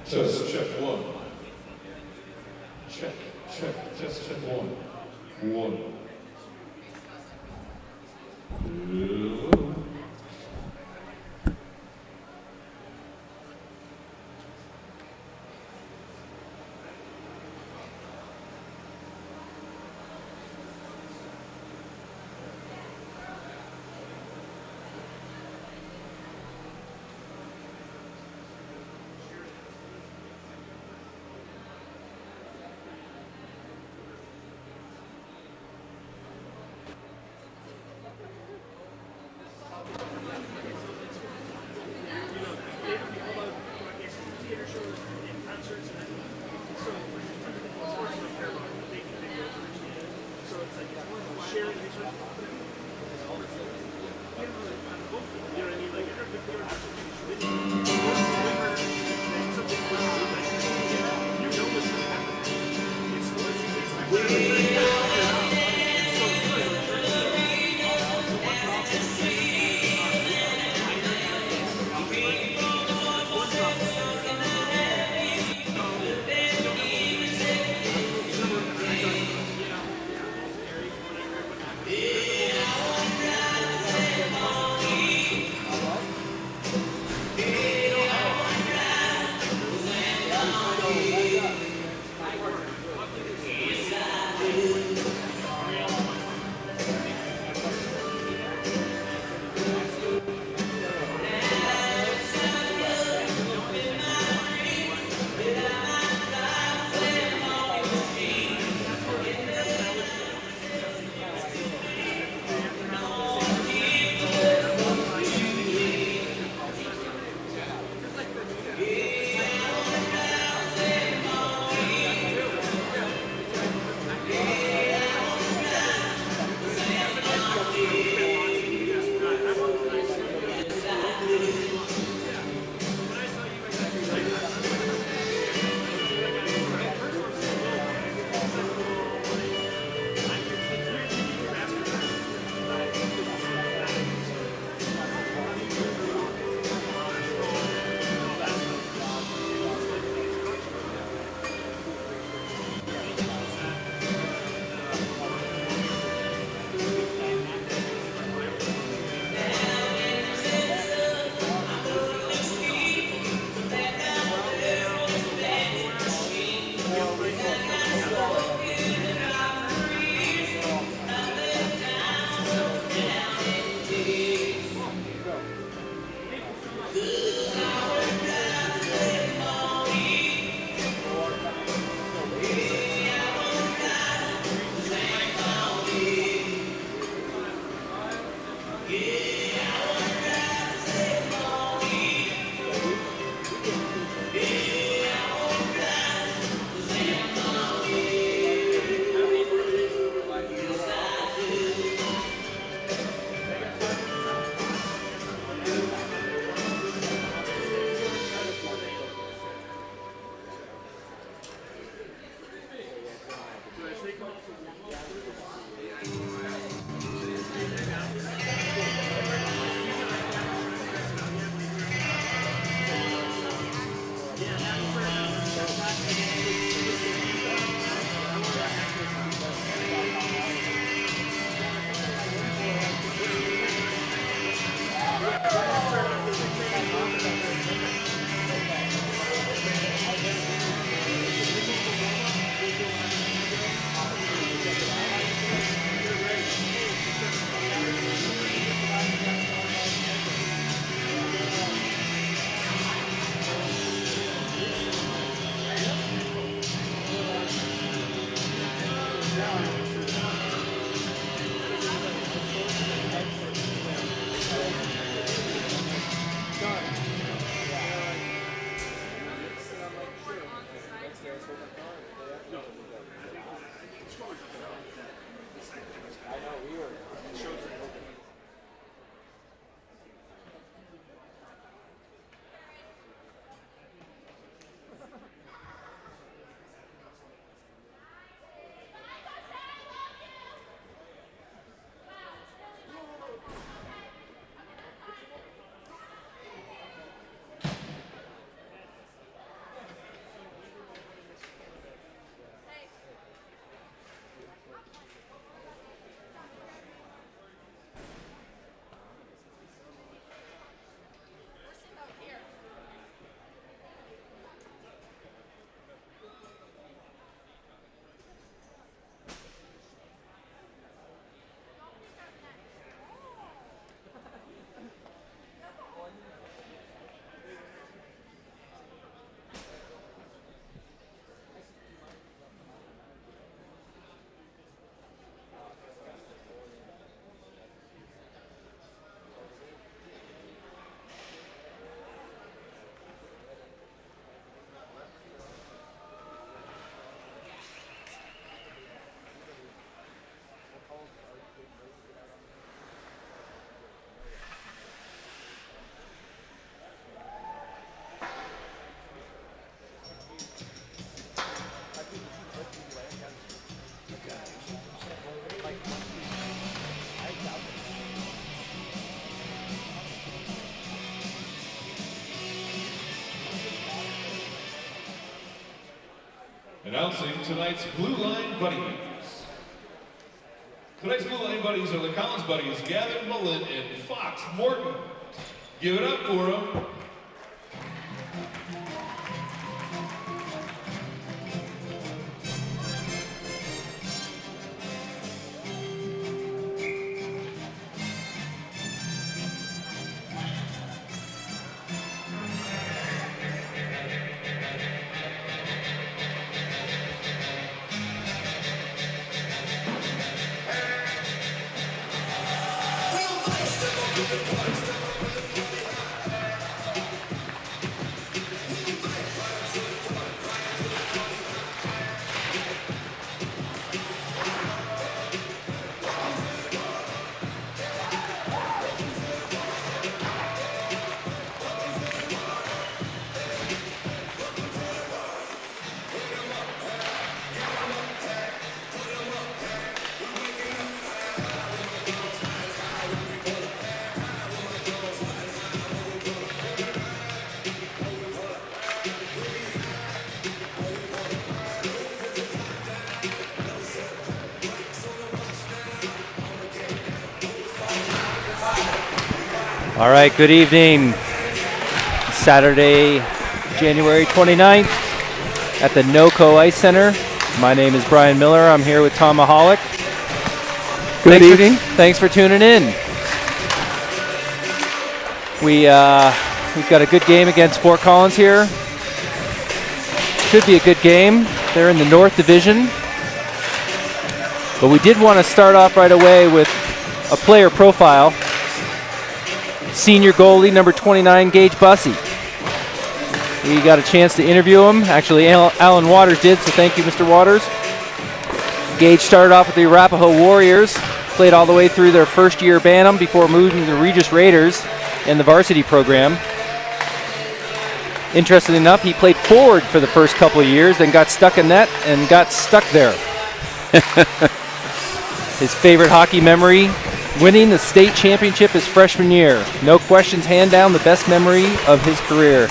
Test check one. Check, test check one. One. Hello. Announcing tonight's Blue Line Buddies. Tonight's Blue Line Buddies are the Collins Buddies, Gavin Mullen and Fox Morton. Give it up for them. All right, good evening. Saturday, January 29th at the NOCO Ice Center. My name is Brian Miller. I'm here with Tom Mahalik. Good evening. Thanks for tuning in. We've got a good game against Fort Collins here. Should be a good game. They're in the North Division. But we did want to start off right away with a player profile. Senior goalie, number 29, Gage Bussey. We got a chance to interview him. Actually, Alan Waters did, so thank you, Mr. Waters. Gage started off with the Arapahoe Warriors, played all the way through their first year Bantam before moving to the Regis Raiders in the Varsity program. Interestingly enough, he played forward for the first couple of years, then got stuck in net and got stuck there. His favorite hockey memory, winning the state championship his freshman year. No questions, hand down the best memory of his career.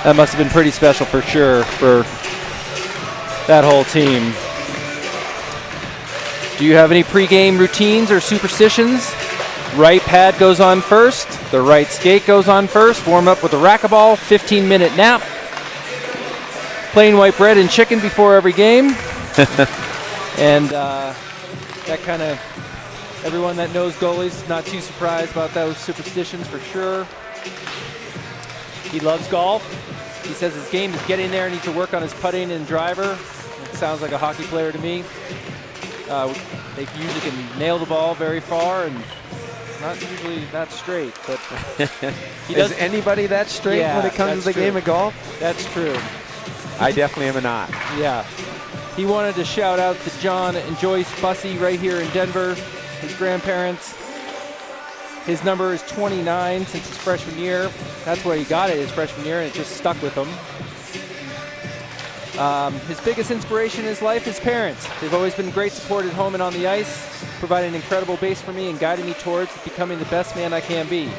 That must have been pretty special for sure for that whole team. Do you have any pregame routines or superstitions? Right pad goes on first. The right skate goes on first. Warm up with a racquetball, 15-minute nap. Plain white bread and chicken before every game. And that kind of, everyone that knows goalies, not too surprised about those superstitions for sure. He loves golf. He says his game is getting there, needs to work on his putting and driver. It sounds like a hockey player to me. They usually can nail the ball very far and not usually that straight. But is anybody that straight when it comes to the game of golf? That's true. I definitely am not. Yeah. He wanted to shout out to John and Joyce Bussey right here in Denver, his grandparents. His number is 29 since his freshman year. That's where he got it his freshman year, and it just stuck with him. His biggest inspiration in his life, his parents. They've always been great support at home and on the ice, providing an incredible base for me and guiding me towards becoming the best man I can be.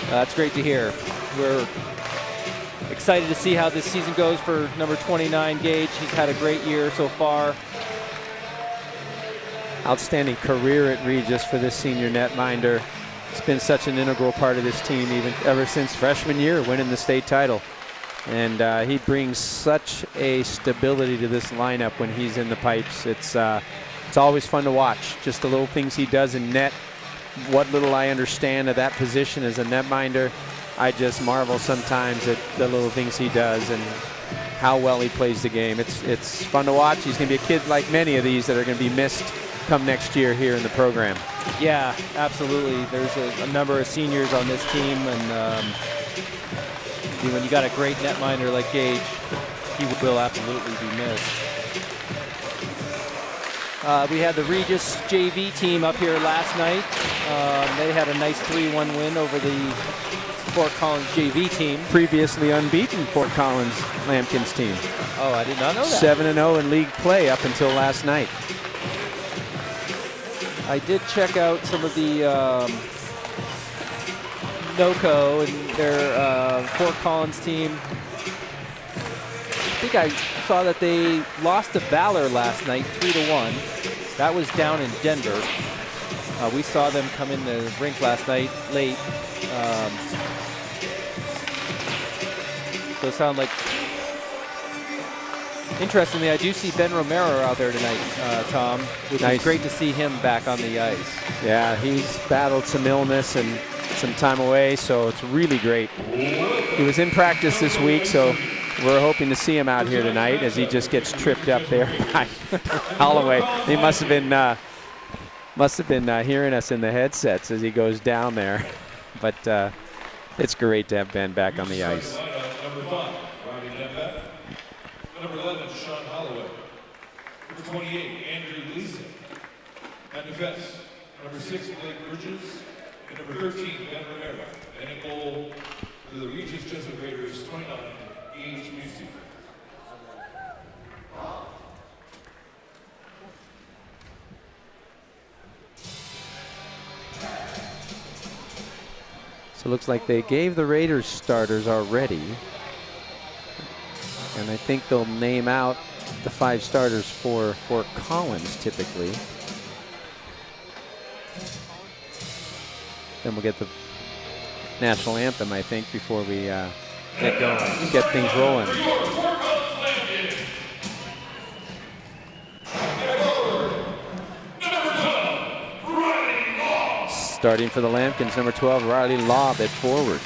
That's great to hear. We're excited to see how this season goes for number 29, Gage. He's had a great year so far. Outstanding career at Regis for this senior netminder. It's been such an integral part of this team even ever since freshman year, winning the state title. And he brings such a stability to this lineup when he's in the pipes. It's always fun to watch. Just the little things he does in net. What little I understand of that position as a netminder, I just marvel sometimes at the little things he does and how well he plays the game. It's fun to watch. He's going to be a kid like many of these that are going to be missed come next year here in the program. Yeah, absolutely. There's a number of seniors on this team, and when you got a great netminder like Gage, he will absolutely be missed. We had the Regis JV team up here last night. They had a nice 3-1 win over the Fort Collins JV team. Previously unbeaten Fort Collins Lambkins team. Oh, I did not know that. 7-0 in league play up until last night. I did check out some of the NOCO and their Fort Collins team. think I saw that they lost to Valor last night, 3-1. That was down in Denver. We saw them come in the rink last night late. So it sounded like, interestingly, I do see Ben Romero out there tonight, Tom, which is great to see him back on the ice. Yeah, he's battled some illness and some time away, so it's really great. He was in practice this week, so we're hoping to see him out here tonight as he just gets tripped up there by Holloway. He must have been hearing us in the headsets as he goes down there. But it's great to have Ben back on the ice. Number 5, Ronnie Dembeck. Number 11, Sean Holloway. Number 28, Andrew Leeson. At defense, number 6, Blake Bridges. And number 13, Ben Romero. And a goal to the Regis Jesuit Raiders, 29, Gage Busey. So it looks like they gave the Raiders starters already. And I think they'll name out the 5 starters for Fort Collins typically. Then we'll get the national anthem, I think, before we get going, get things rolling. Starting for the Lambkins, number 12, Riley Lobb at forward.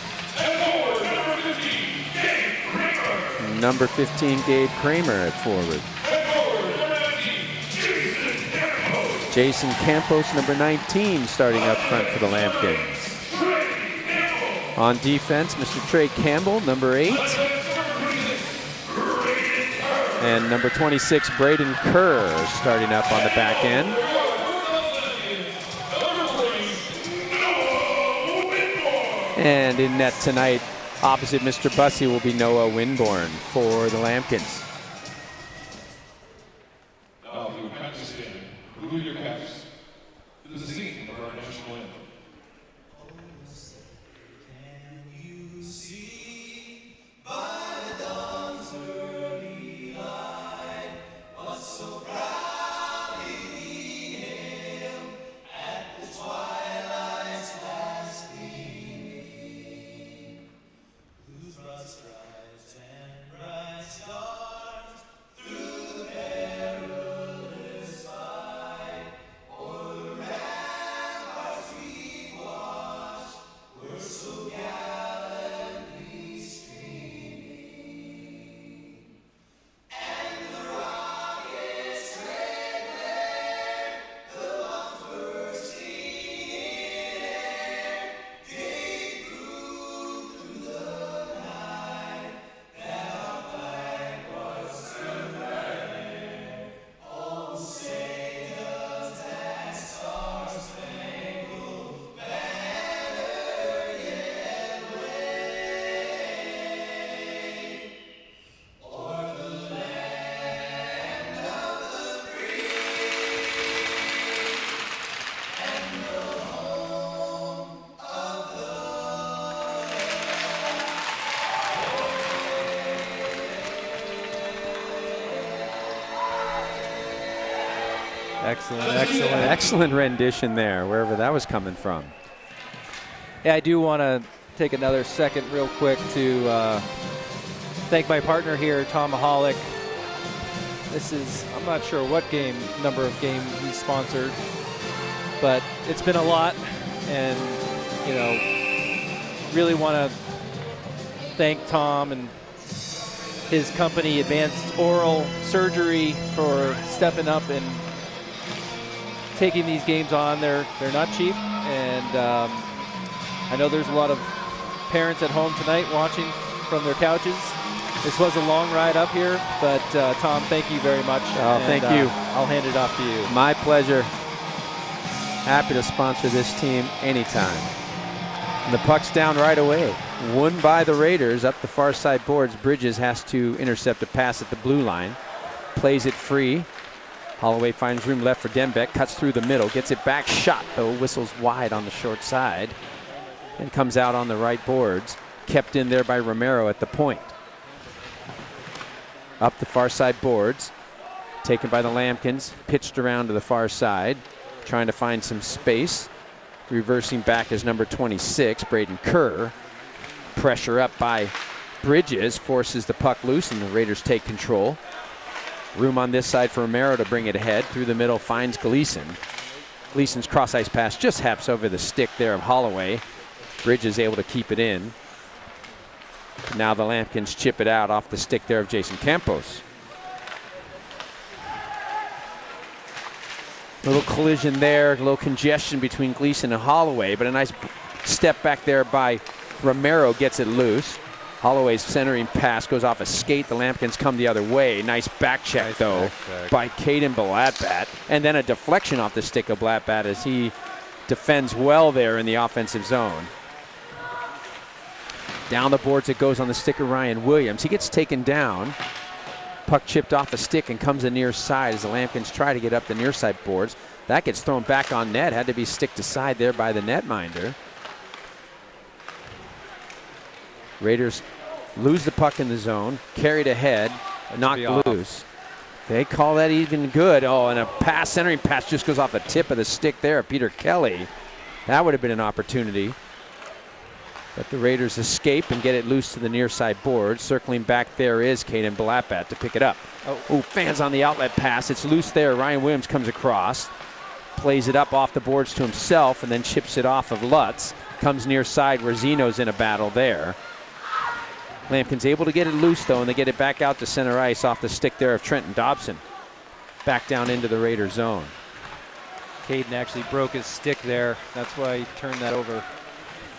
Number 15, Gabe Kramer at forward. Jason Campos, number 19, starting up front for the Lambkins. On defense, Mr. Trey Campbell, number 8. And number 26, Braden Kerr, starting up on the back end. And in net tonight, opposite Mr. Bussey, will be Noah Winborn for the Lambkins. Now, if you would kindly stand, remove your caps to the scene of our national anthem. Excellent rendition there, wherever that was coming from. Yeah, I do want to take another second real quick to thank my partner here, Tom Mahalik. This is, I'm not sure what number of games he's sponsored, but it's been a lot, and really want to thank Tom and his company, Advanced Oral Surgery, for stepping up and taking these games on. They're not cheap, and I know there's a lot of parents at home tonight watching from their couches. This was a long ride up here, but Tom, thank you very much. Oh, thank you. I'll hand it off to you. My pleasure. Happy to sponsor this team anytime. And the puck's down right away. Won by the Raiders up the far side boards. Bridges has to intercept a pass at the blue line. Plays it free. Holloway finds room left for Dembeck, cuts through the middle, gets it back, shot though, whistles wide on the short side, and comes out on the right boards, kept in there by Romero at the point. Up the far side boards. Taken by the Lampkins. Pitched around to the far side. Trying to find some space. Reversing back is number 26, Braden Kerr. Pressure up by Bridges. Forces the puck loose, and the Raiders take control. Room on this side for Romero to bring it ahead. Through the middle finds Gleason. Gleason's cross-ice pass just haps over the stick there of Holloway. Bridges able to keep it in. Now the Lampkins chip it out off the stick there of Jason Campos. Little collision there, a little congestion between Gleason and Holloway, but a nice step back there by Romero gets it loose. Holloway's centering pass goes off a skate. The Lampkins come the other way. Nice back check, nice though, by Caden Blatbat. And then a deflection off the stick of Blatbat as he defends well there in the offensive zone. Down the boards it goes on the stick of Ryan Williams. He gets taken down. Puck chipped off a stick and comes the near side as the Lampkins try to get up the near side boards. That gets thrown back on net. Had to be sticked aside there by the netminder. Raiders lose the puck in the zone, carried ahead, knocked loose. They call that even good. Oh, and a pass, centering pass just goes off the tip of the stick there of Peter Kelly. That would have been an opportunity. But the Raiders escape and get it loose to the near side board. Circling back there is Caden Blatbat to pick it up. Oh, fans on the outlet pass. It's loose there. Ryan Williams comes across, plays it up off the boards to himself, and then chips it off of Lutz. Comes near side where Zeno's in a battle there. Lampkins able to get it loose, though, and they get it back out to center ice off the stick there of Trenton Dobson. Back down into the Raider zone. Caden actually broke his stick there. That's why he turned that over.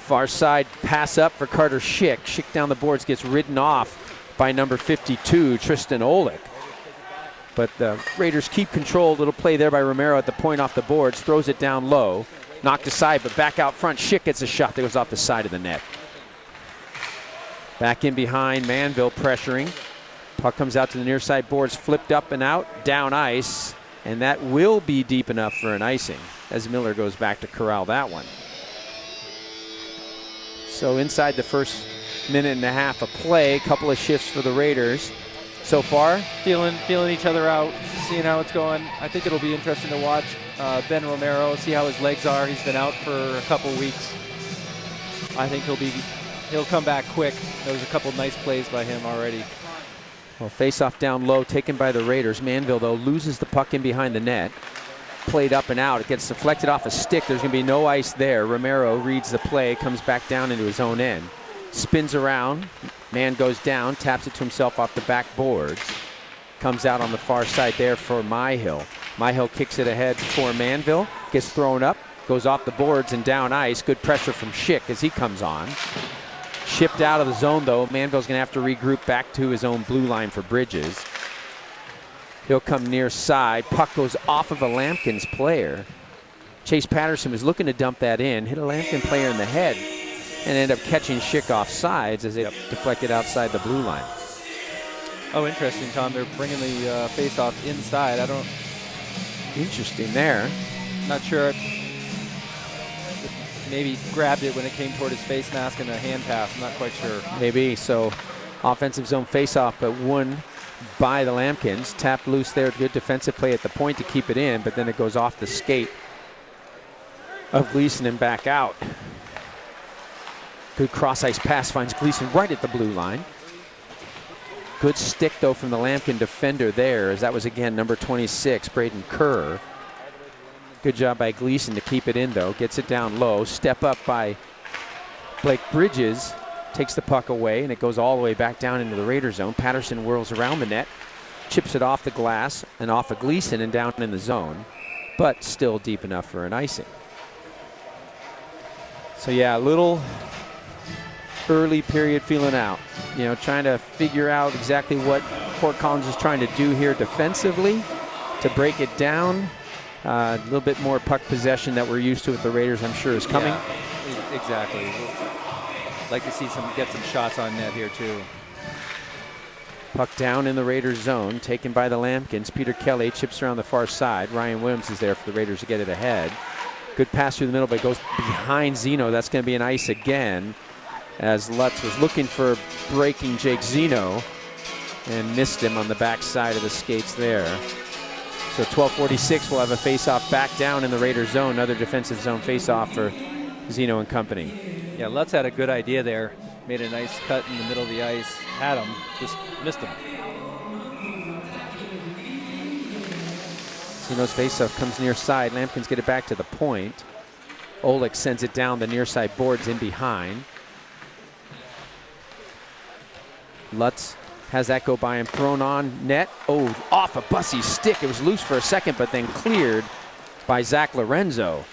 Far side pass up for Carter Schick. Schick down the boards, gets ridden off by number 52, Tristan Olick. But the Raiders keep control. Little play there by Romero at the point off the boards. Throws it down low. Knocked aside, but back out front. Schick gets a shot that goes off the side of the net. Back in behind, Manville pressuring. Puck comes out to the near side boards, flipped up and out, down ice, and that will be deep enough for an icing as Miller goes back to corral that one. So inside the first minute and a half of play, a couple of shifts for the Raiders. So far, feeling each other out, seeing how it's going. I think it'll be interesting to watch Ben Romero, see how his legs are. He's been out for a couple weeks. I think he'll come back quick. There was a couple nice plays by him already. Well, face-off down low, taken by the Raiders. Manville, though, loses the puck in behind the net. Played up and out. It gets deflected off a stick. There's going to be no ice there. Romero reads the play, comes back down into his own end. Spins around. Man goes down, taps it to himself off the back boards. Comes out on the far side there for Myhill. Myhill kicks it ahead for Manville. Gets thrown up, goes off the boards and down ice. Good pressure from Schick as he comes on. Shipped out of the zone, though. Manville's going to have to regroup back to his own blue line for Bridges. He'll come near side. Puck goes off of a Lampkins player. Chase Patterson was looking to dump that in, hit a Lampkin player in the head, and ended up catching Schick off sides as it deflected outside the blue line. Oh, interesting, Tom. They're bringing the face-off inside. Interesting there. Not sure. Maybe grabbed it when it came toward his face mask and a hand pass. I'm not quite sure. Maybe. So offensive zone face-off, but won by the Lampkins. Tapped loose there. Good defensive play at the point to keep it in, but then it goes off the skate of Gleason and back out. Good cross-ice pass finds Gleason right at the blue line. Good stick, though, from the Lampkin defender there, as that was, again, number 26, Braden Kerr. Good job by Gleason to keep it in, though. Gets it down low. Step up by Blake Bridges. Takes the puck away, and it goes all the way back down into the Raider zone. Patterson whirls around the net. Chips it off the glass and off of Gleason and down in the zone. But still deep enough for an icing. So, yeah, a little early period feeling out. You know, trying to figure out exactly what Fort Collins is trying to do here defensively to break it down. A little bit more puck possession that we're used to with the Raiders, I'm sure, is coming. Yeah, exactly. Like to see get some shots on net here too. Puck down in the Raiders zone, taken by the Lampkins. Peter Kelly chips around the far side. Ryan Williams is there for the Raiders to get it ahead. Good pass through the middle, but it goes behind Zeno. That's going to be an ice again, as Lutz was looking for breaking Jake Zeno. and missed him on the back side of the skates there. So 12:46 will have a face-off back down in the Raiders zone. Another defensive zone face-off for Zeno and company. Yeah, Lutz had a good idea there. Made a nice cut in the middle of the ice. Had him, just missed him. Zeno's faceoff comes near side. Lampkins get it back to the point. Oleg sends it down the near side boards in behind. Lutz has that go by him, thrown on net. Oh, off a Bussy's stick. It was loose for a second, but then cleared by Zach Lorenzo.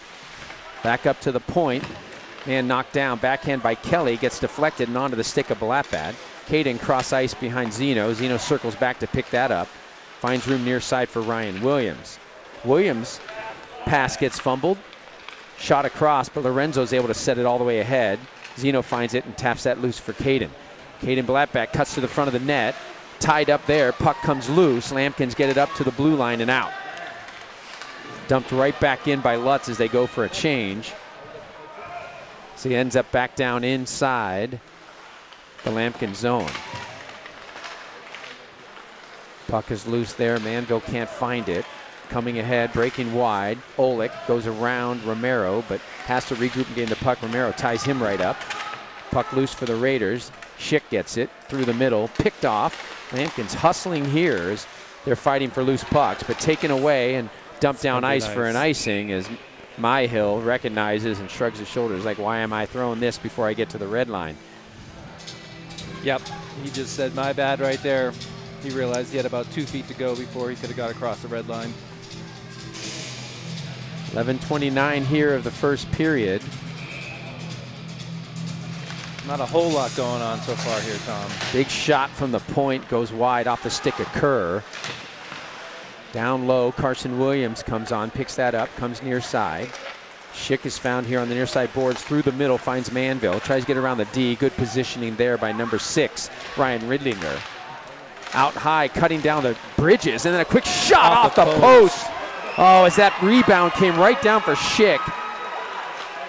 Back up to the point. Man knocked down. Backhand by Kelly. Gets deflected and onto the stick of Balatbad. Caden cross ice behind Zeno. Zeno circles back to pick that up. Finds room near side for Ryan Williams. Williams' pass gets fumbled. Shot across, but Lorenzo's able to set it all the way ahead. Zeno finds it and taps that loose for Caden. Caden Blattback cuts to the front of the net. Tied up there. Puck comes loose. Lampkins get it up to the blue line and out. Dumped right back in by Lutz as they go for a change. So he ends up back down inside the Lampkin zone. Puck is loose there. Manville can't find it. Coming ahead, breaking wide. Oleg goes around Romero, but has to regroup and gain the puck. Romero ties him right up. Puck loose for the Raiders. Schick gets it through the middle, picked off. Lampkins hustling here as they're fighting for loose pucks, but taken away and dumped down ice for an icing as Myhill recognizes and shrugs his shoulders like, why am I throwing this before I get to the red line? Yep, he just said, my bad right there. He realized he had about 2 feet to go before he could have got across the red line. 11:29 here of the first period. Not a whole lot going on so far here, Tom. Big shot from the point, goes wide off the stick of Kerr. Down low, Carson Williams comes on, picks that up, comes near side. Schick is found here on the near side boards through the middle, finds Manville, tries to get around the D. Good positioning there by number 6, Ryan Ridlinger. Out high, cutting down the Bridges, and then a quick shot off the post. Oh, as that rebound came right down for Schick.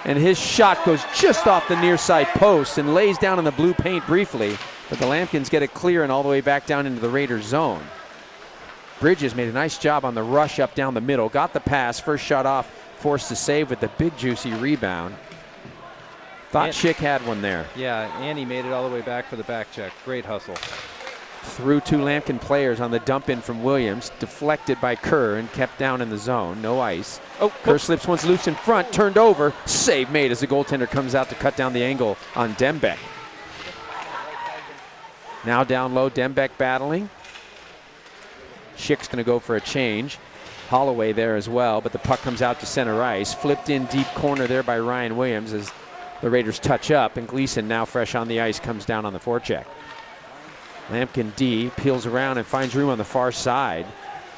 And his shot goes just off the near side post and lays down in the blue paint briefly. But the Lampkins get it clear and all the way back down into the Raiders zone. Bridges made a nice job on the rush up down the middle. Got the pass, first shot off, forced to save with the big juicy rebound. Thought Schick had one there. Yeah, and he made it all the way back for the back check. Great hustle. Through 2 Lampkin players on the dump in from Williams. Deflected by Kerr and kept down in the zone. No ice. Kerr slips once loose in front. Turned over. Save made as the goaltender comes out to cut down the angle on Dembeck. Now down low. Dembeck battling. Schick's going to go for a change. Holloway there as well, but the puck comes out to center ice. Flipped in deep corner there by Ryan Williams as the Raiders touch up, and Gleason, now fresh on the ice, comes down on the forecheck. Lampkin D peels around and finds room on the far side.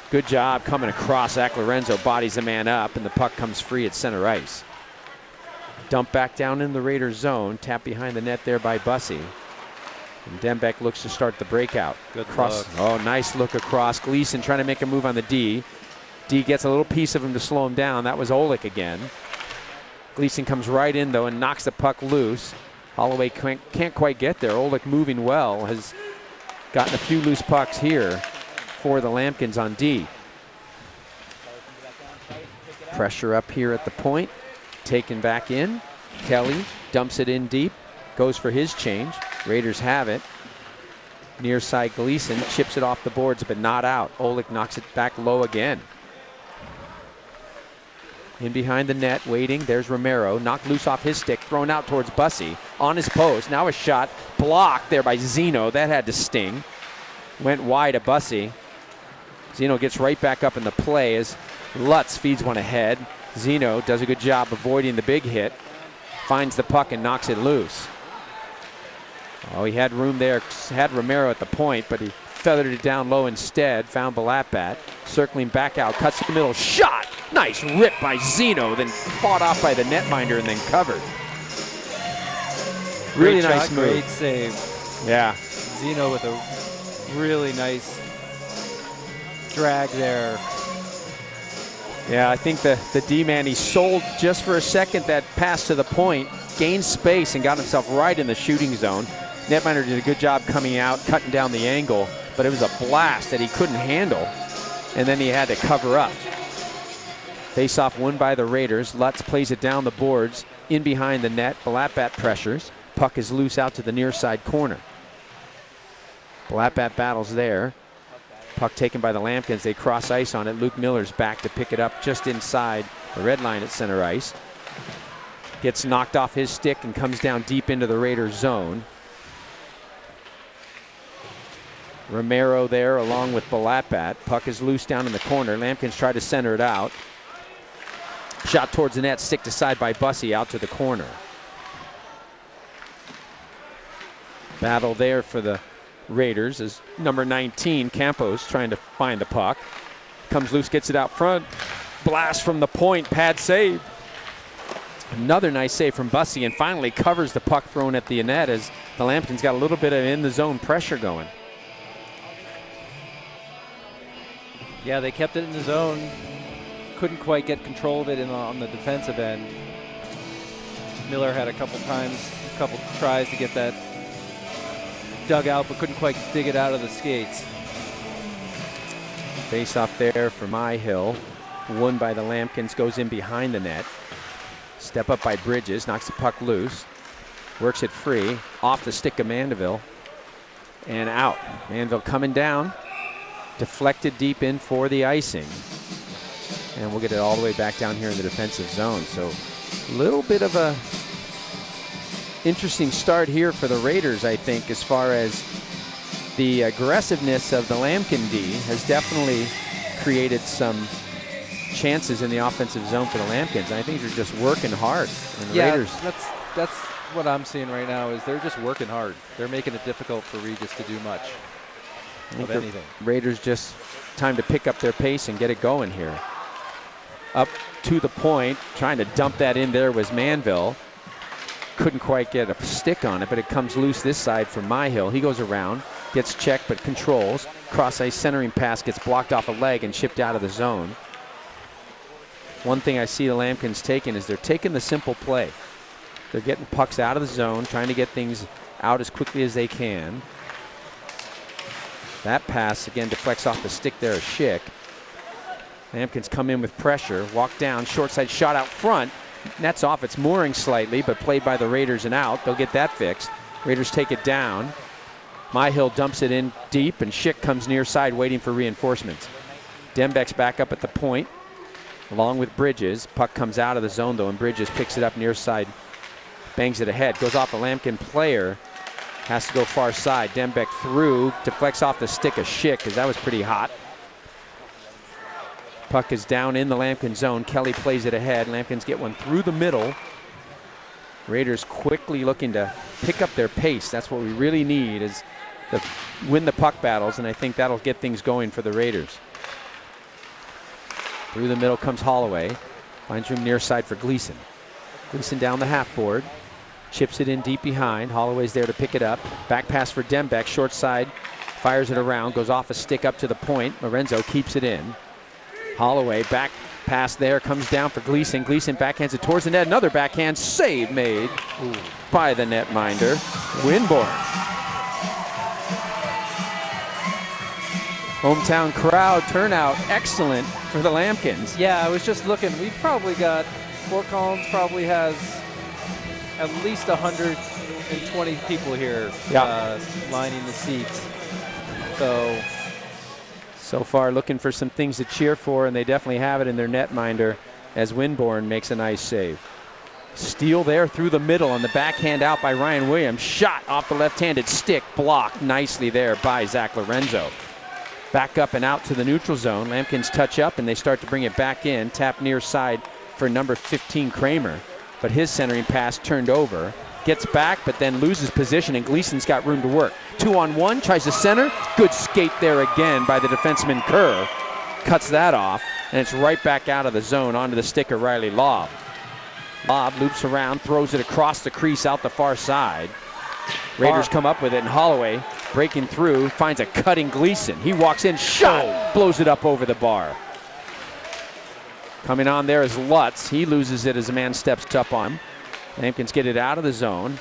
Good job coming across. Zach Lorenzo bodies the man up, and the puck comes free at center ice. Dump back down in the Raiders zone. Tap behind the net there by Bussy. And Dembeck looks to start the breakout. Good cross. look. Oh, nice look across. Gleason trying to make a move on the D. D gets a little piece of him to slow him down. That was Oleg again. Gleason comes right in, though, and knocks the puck loose. Holloway can't quite get there. Oleg moving well, has gotten a few loose pucks here for the Lampkins on D. Pressure up here at the point. Taken back in. Kelly dumps it in deep. Goes for his change. Raiders have it. Near side Gleason chips it off the boards, but not out. Oleg knocks it back low again. In behind the net, waiting. There's Romero. Knocked loose off his stick. Thrown out towards Bussy. On his post. Now a shot. Blocked there by Zeno. That had to sting. Went wide of Bussy. Zeno gets right back up in the play as Lutz feeds one ahead. Zeno does a good job avoiding the big hit. Finds the puck and knocks it loose. Oh, he had room there. Had Romero at the point, but he feathered it down low instead. Found Balatbat. Circling back out. Cuts to the middle. Shot! Nice rip by Zeno, then fought off by the netminder and then covered. Really Great nice shot, move. Great save. Yeah. Zeno with a really nice drag there. Yeah, I think the D-man, he sold just for a second that pass to the point, gained space and got himself right in the shooting zone. Netminder did a good job coming out, cutting down the angle. but it was a blast that he couldn't handle, and then he had to cover up. Face-off won by the Raiders. Lutz plays it down the boards, in behind the net. Balapat pressures. Puck is loose out to the near side corner. Balapat battles there. Puck taken by the Lampkins. They cross ice on it. Luke Miller's back to pick it up just inside the red line at center ice. Gets knocked off his stick and comes down deep into the Raiders zone. Romero there along with Balapat. Puck is loose down in the corner. Lampkins try to center it out. Shot towards the net, stick to side by Bussey out to the corner. Battle there for the Raiders as number 19, Campos, trying to find the puck. Comes loose, gets it out front. Blast from the point, pad save. Another nice save from Bussey, and finally covers the puck thrown at the net as the Lambtons got a little bit of in the zone pressure going. Yeah, they kept it in the zone. Couldn't quite get control of it on the defensive end. Miller had a couple tries to get that dug out, but couldn't quite dig it out of the skates. Face off there for Myhill. Won by the Lampkins, goes in behind the net. Step up by Bridges, knocks the puck loose. Works it free, off the stick of Mandeville. And out. Mandeville coming down. Deflected deep in for the icing. And we'll get it all the way back down here in the defensive zone. So a little bit of a interesting start here for the Raiders, I think, as far as the aggressiveness of the Lampkin D has definitely created some chances in the offensive zone for the Lampkins. And I think they're just working hard. And the Raiders. That's what I'm seeing right now is they're just working hard. They're making it difficult for Regis to do much of anything. Raiders just time to pick up their pace and get it going here. Up to the point, trying to dump that in there was Manville. Couldn't quite get a stick on it, but it comes loose this side from Myhill. He goes around, gets checked, but controls. Cross-ice centering pass gets blocked off a leg and shipped out of the zone. One thing I see the Lampkins taking is they're taking the simple play. They're getting pucks out of the zone, trying to get things out as quickly as they can. That pass, again, deflects off the stick there of Schick. Lampkins come in with pressure, walk down, short side shot out front. Nets off its mooring slightly, but played by the Raiders and out. They'll get that fixed. Raiders take it down. Myhill dumps it in deep, and Schick comes near side waiting for reinforcements. Dembeck's back up at the point, along with Bridges. Puck comes out of the zone, though, and Bridges picks it up near side, bangs it ahead. Goes off a Lampkin player, has to go far side. Dembeck through, deflects off the stick of Schick, because that was pretty hot. Puck is down in the Lampkin zone. Kelly plays it ahead. Lampkins get one through the middle. Raiders quickly looking to pick up their pace. That's what we really need, is to win the puck battles, and I think that'll get things going for the Raiders. Through the middle comes Holloway. Finds room near side for Gleason. Gleason down the half board. Chips it in deep behind. Holloway's there to pick it up. Back pass for Dembeck. Short side. Fires it around. Goes off a stick up to the point. Lorenzo keeps it in. Holloway back pass there. Comes down for Gleason. Gleason backhands it towards the net. Another backhand save made by the netminder. Winborn. Hometown crowd turnout excellent for the Lampkins. Yeah, I was just looking. We've probably got, Fort Collins probably has at least 120 people here lining the seats. So far looking for some things to cheer for, and they definitely have it in their netminder as Winborn makes a nice save. Steal there through the middle on the backhand out by Ryan Williams. Shot off the left-handed stick, blocked nicely there by Zach Lorenzo. Back up and out to the neutral zone. Lampkins touch up and they start to bring it back in. Tap near side for number 15 Kramer, but his centering pass turned over. Gets back, but then loses position, and Gleason's got room to work. 2-on-1, tries to center. Good skate there again by the defenseman Kerr. Cuts that off, and it's right back out of the zone onto the stick of Riley Lobb. Lobb loops around, throws it across the crease out the far side. Raiders come up with it, and Holloway breaking through, finds a cutting Gleason. He walks in, shot, blows it up over the bar. Coming on there is Lutz. He loses it as a man steps up on him. Lampkins get it out of the zone.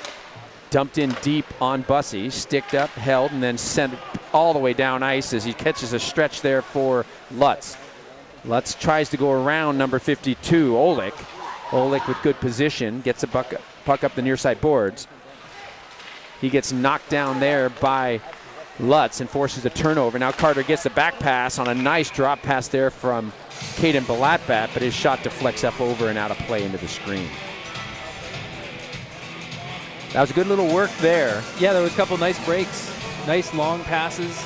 Dumped in deep on Bussey. Sticked up, held, and then sent all the way down ice as he catches a stretch there for Lutz. Lutz tries to go around number 52, Oleg. Oleg with good position, gets a puck up the near side boards. He gets knocked down there by Lutz and forces a turnover. Now Carter gets the back pass on a nice drop pass there from Caden Balatbat, but his shot deflects up over and out of play into the screen. That was a good little work there. Yeah, there was a couple nice breaks, nice long passes.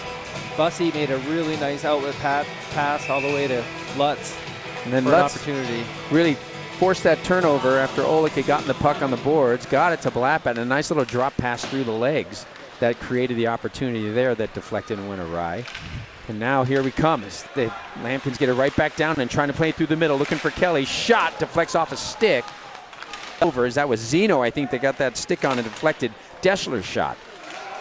Bussy made a really nice outlet pass all the way to Lutz. And then for Lutz an opportunity. really forced that turnover after Oleg had gotten the puck on the boards, got it to Balatbat, and a nice little drop pass through the legs that created the opportunity there that deflected and went awry. And now here we come as the Lampkins get it right back down and trying to play it through the middle, looking for Kelly. Shot deflects off a stick. Over as that was Zeno, I think, that got that stick on and deflected Deschler's shot.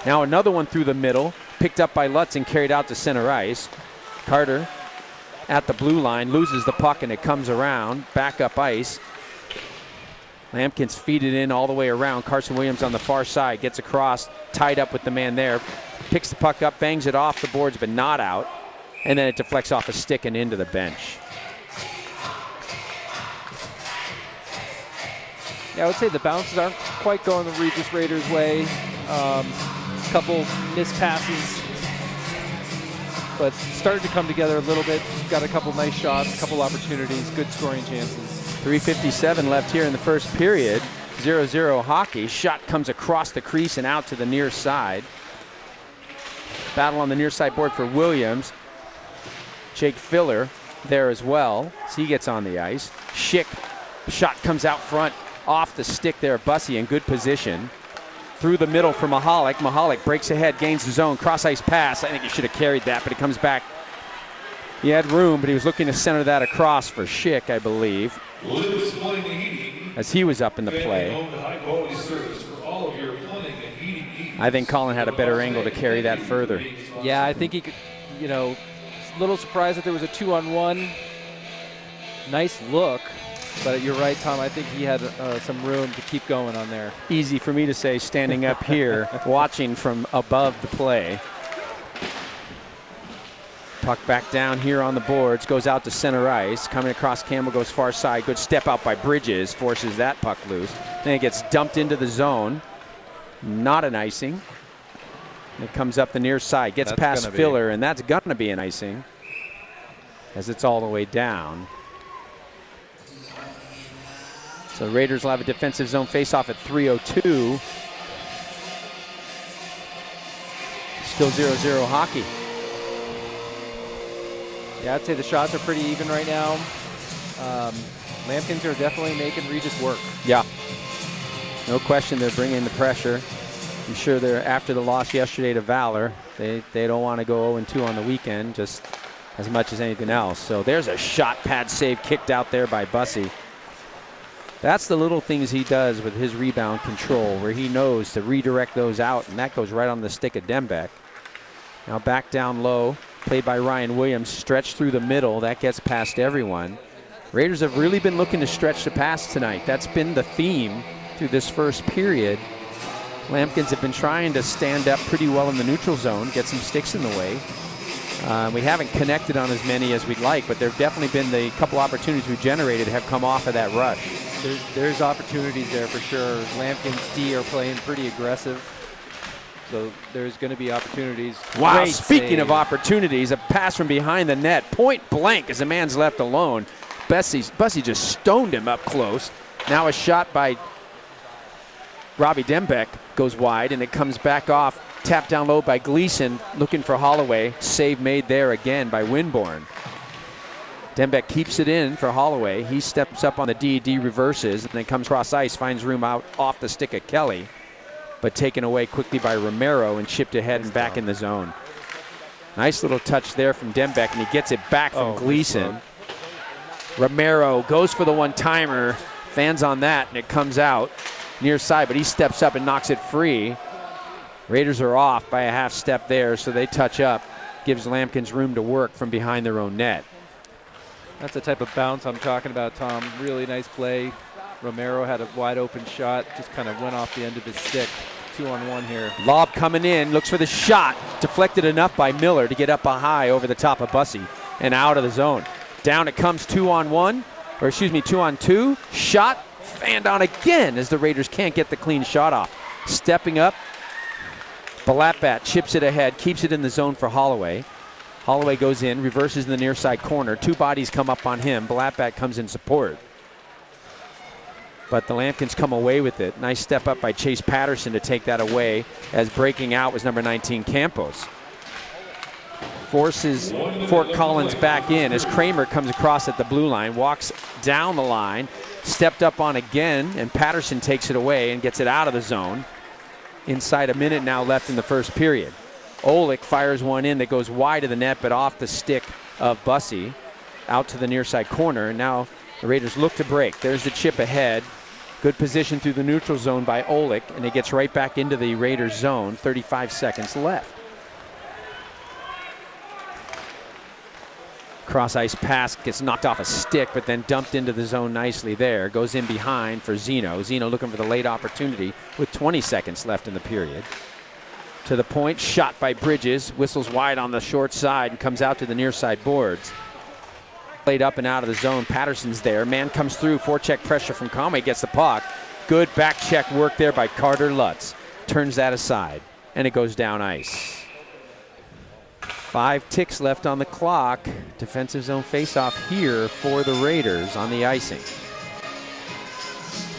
Now another one through the middle, picked up by Lutz and carried out to center ice. Carter at the blue line, loses the puck and it comes around, back up ice. Lampkins feed it in all the way around. Carson Williams on the far side, gets across, tied up with the man there. Picks the puck up, bangs it off the boards, but not out. And then it deflects off a stick and into the bench. Yeah, I would say the bounces aren't quite going the Regis Raiders' way. Couple missed passes, but started to come together a little bit. Got a couple nice shots, a couple opportunities, good scoring chances. 3:57 left here in the first period. 0-0 hockey. Shot comes across the crease and out to the near side. Battle on the near side board for Williams. Jake Filler there as well as he gets on the ice. Schick, shot comes out front off the stick there. Bussy in good position. Through the middle for Mahalik. Mahalik breaks ahead, gains the zone, cross ice pass. I think he should have carried that, but it comes back. He had room, but he was looking to center that across for Schick, I believe, as he was up in the play. I think Colin had a better angle to carry that further. Yeah, I think he could, a little surprised that there was a 2-on-1. Nice look. But you're right, Tom. I think he had some room to keep going on there. Easy for me to say standing up here, watching from above the play. Puck back down here on the boards, goes out to center ice. Coming across, Campbell goes far side. Good step out by Bridges, forces that puck loose. Then it gets dumped into the zone. Not an icing. And it comes up the near side, gets past Filler, and that's going to be an icing as it's all the way down. So the Raiders will have a defensive zone face-off at 3:02. Still 0-0 hockey. Yeah, I'd say the shots are pretty even right now. Lampkins are definitely making Regis work. Yeah. No question they're bringing the pressure. I'm sure they're, after the loss yesterday to Valor, they don't want to go 0-2 on the weekend just as much as anything else. So there's a shot pad save kicked out there by Bussy. That's the little things he does with his rebound control, where he knows to redirect those out, and that goes right on the stick of Dembeck. Now back down low, played by Ryan Williams, stretched through the middle. That gets past everyone. Raiders have really been looking to stretch the pass tonight. That's been the theme through this first period. Lampkins have been trying to stand up pretty well in the neutral zone, get some sticks in the way. We haven't connected on as many as we'd like, but there have definitely been the couple opportunities we generated have come off of that rush. There's opportunities there for sure. Lampkins D are playing pretty aggressive, so there's going to be opportunities. Wow, Great speaking save. of opportunities, a pass from behind the net, point blank as a man's left alone. Bussy just stoned him up close. Now a shot by Robbie Dembeck goes wide, and it comes back off. Tapped down low by Gleason, looking for Holloway. Save made there again by Winborn. Dembeck keeps it in for Holloway. He steps up on the D reverses, and then comes cross ice, finds room out off the stick of Kelly, but taken away quickly by Romero and chipped ahead and back in the zone. Nice little touch there from Dembeck, and he gets it back from Gleason. Romero goes for the one-timer, fans on that, and it comes out near side, but he steps up and knocks it free. Raiders are off by a half step there, so they touch up. Gives Lampkins room to work from behind their own net. That's the type of bounce I'm talking about, Tom. Really nice play. Romero had a wide open shot, just kind of went off the end of his stick. 2-on-1 here. Lob coming in, looks for the shot. Deflected enough by Miller to get up high over the top of Bussey and out of the zone. Down it comes 2-on-1, or excuse me, 2-on-2. Shot, fanned on again as the Raiders can't get the clean shot off. Stepping up, Balatbat chips it ahead, keeps it in the zone for Holloway. Holloway goes in, reverses in the near side corner. 2 bodies come up on him. Balatbat comes in support. But the Lampkins come away with it. Nice step up by Chase Patterson to take that away, as breaking out was number 19, Campos. Forces Fort Collins back in as Kramer comes across at the blue line, walks down the line, stepped up on again, and Patterson takes it away and gets it out of the zone. Inside a minute now left in the first period. Olick fires one in that goes wide of the net, but off the stick of Bussey, out to the near side corner. And now the Raiders look to break. There's the chip ahead. Good position through the neutral zone by Olick, and it gets right back into the Raiders zone. 35 seconds left. Cross ice pass gets knocked off a stick, but then dumped into the zone nicely there. Goes in behind for Zeno. Zeno looking for the late opportunity with 20 seconds left in the period. To the point, shot by Bridges. Whistles wide on the short side and comes out to the near side boards. Played up and out of the zone. Patterson's there. Man comes through. Forecheck pressure from Conway. Gets the puck. Good back check work there by Carter Lutz. Turns that aside, and it goes down ice. 5 ticks left on the clock. Defensive zone faceoff here for the Raiders on the icing.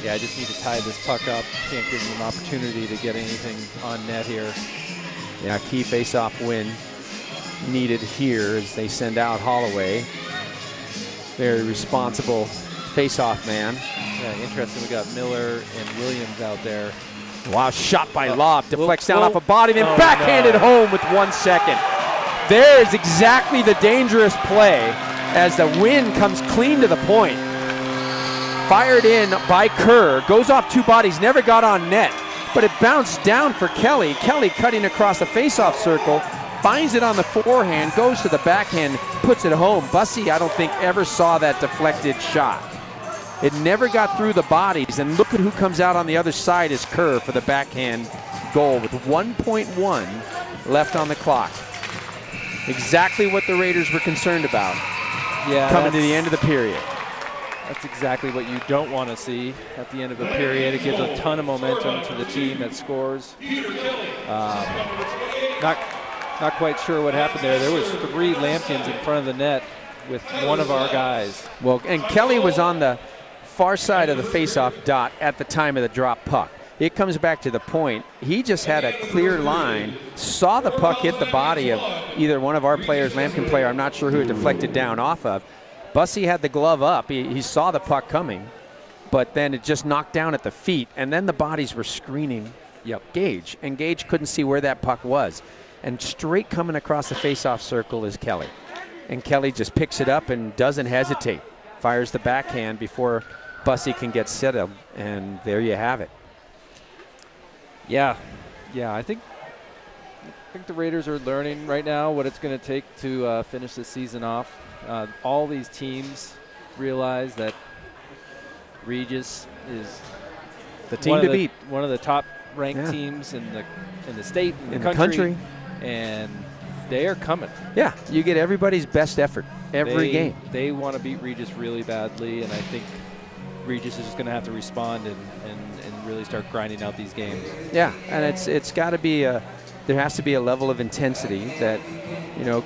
Yeah, I just need to tie this puck up. Can't give them an opportunity to get anything on net here. Yeah, key faceoff win needed here as they send out Holloway. Very responsible faceoff man. Yeah, interesting. We got Miller and Williams out there. Wow, shot by Lob. Deflects down off a body, then backhanded home with 1 second. There's exactly the dangerous play as the wind comes clean to the point. Fired in by Kerr, goes off 2 bodies, never got on net, but it bounced down for Kelly. Kelly cutting across the faceoff circle, finds it on the forehand, goes to the backhand, puts it home. Bussey, I don't think, ever saw that deflected shot. It never got through the bodies, and look at who comes out on the other side is Kerr for the backhand goal with 1.1 left on the clock. Exactly what the Raiders were concerned about. Yeah, coming to the end of the period. That's exactly what you don't want to see at the end of a period. It gives a ton of momentum to the team that scores. Not quite sure what happened there. There was 3 Lampkins in front of the net with one of our guys. Well, and Kelly was on the far side of the faceoff dot at the time of the drop puck. It comes back to the point. He just had a clear line, saw the puck hit the body of either one of our players, Lampkin player, I'm not sure who it deflected down off of. Bussey had the glove up. He saw the puck coming, but then it just knocked down at the feet, and then the bodies were screening Gage, and Gage couldn't see where that puck was. And straight coming across the faceoff circle is Kelly. And Kelly just picks it up and doesn't hesitate. Fires the backhand before Bussey can get settled, and there you have it. Yeah, I think the Raiders are learning right now what it's going to take to finish the season off. All these teams realize that Regis is the team to beat. One of the top-ranked teams in the state, in the country, and they are coming. Yeah, you get everybody's best effort every game. They want to beat Regis really badly, and I think Regis is just going to have to respond and really start grinding out these games. Yeah, and it's got to be there has to be a level of intensity that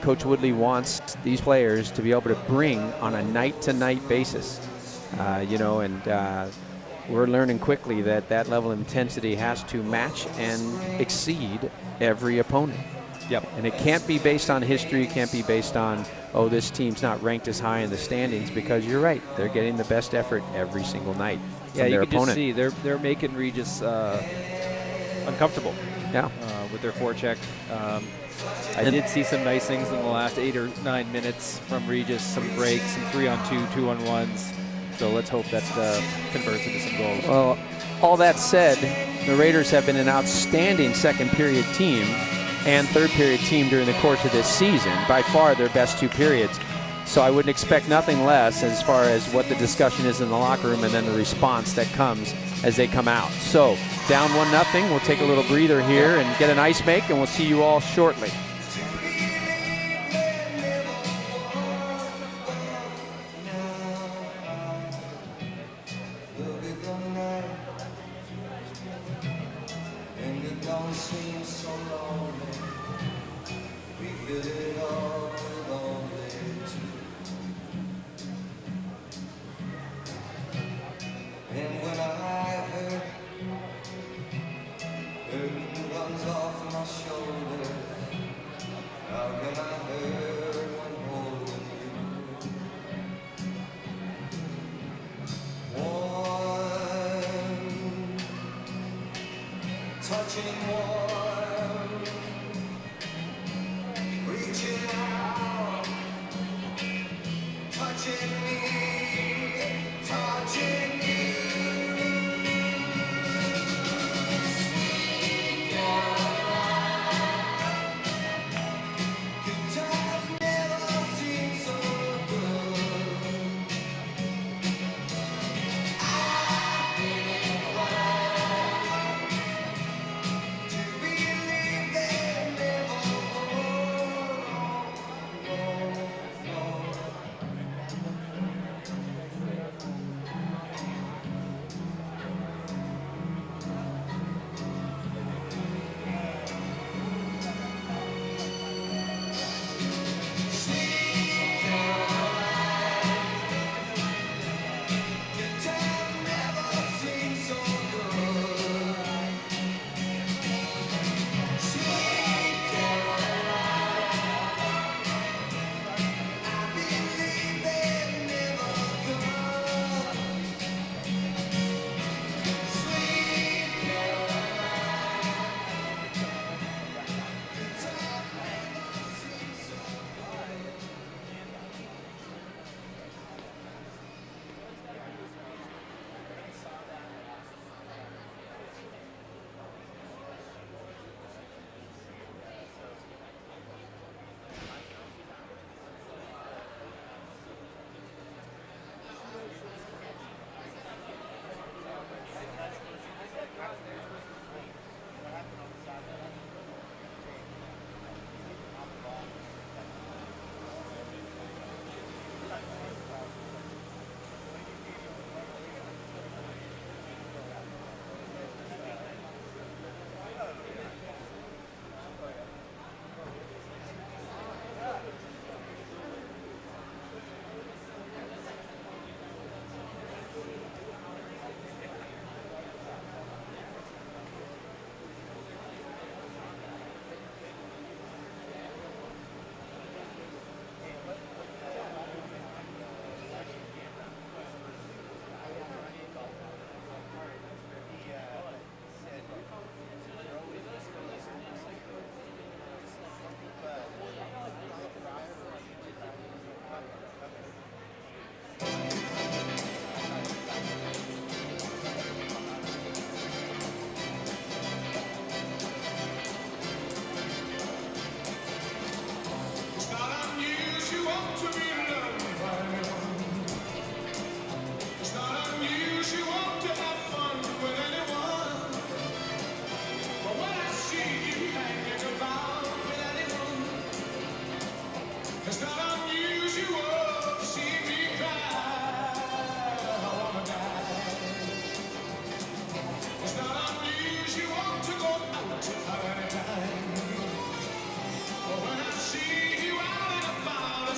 Coach Woodley wants these players to be able to bring on a night-to-night basis. We're learning quickly that level of intensity has to match and exceed every opponent. Yep. And it can't be based on history. It can't be based on, this team's not ranked as high in the standings, because you're right. They're getting the best effort every single night from their opponent. Just see they're making Regis uncomfortable. Yeah. With their forecheck. I did see some nice things in the last 8 or 9 minutes from Regis, some breaks, some 3-on-2, 2-on-1s. So let's hope that converts into some goals. Well, all that said, the Raiders have been an outstanding second period team and third period team during the course of this season. By far their best 2 periods. So I wouldn't expect nothing less as far as what the discussion is in the locker room and then the response that comes as they come out. So down 1-0. We'll take a little breather here and get an ice make, and we'll see you all shortly.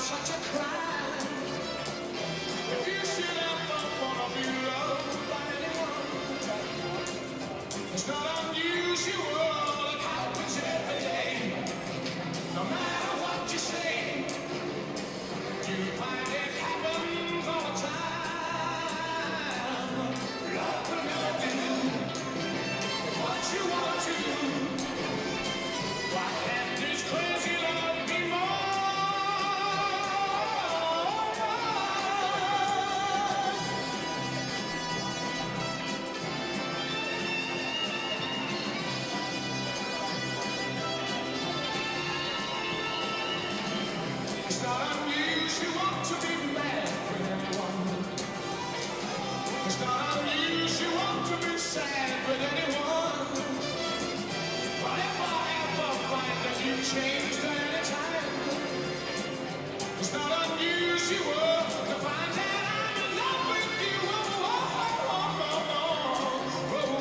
Such a cry. It's not unusual to find that I'm in love with you. Oh, oh, oh, oh, oh,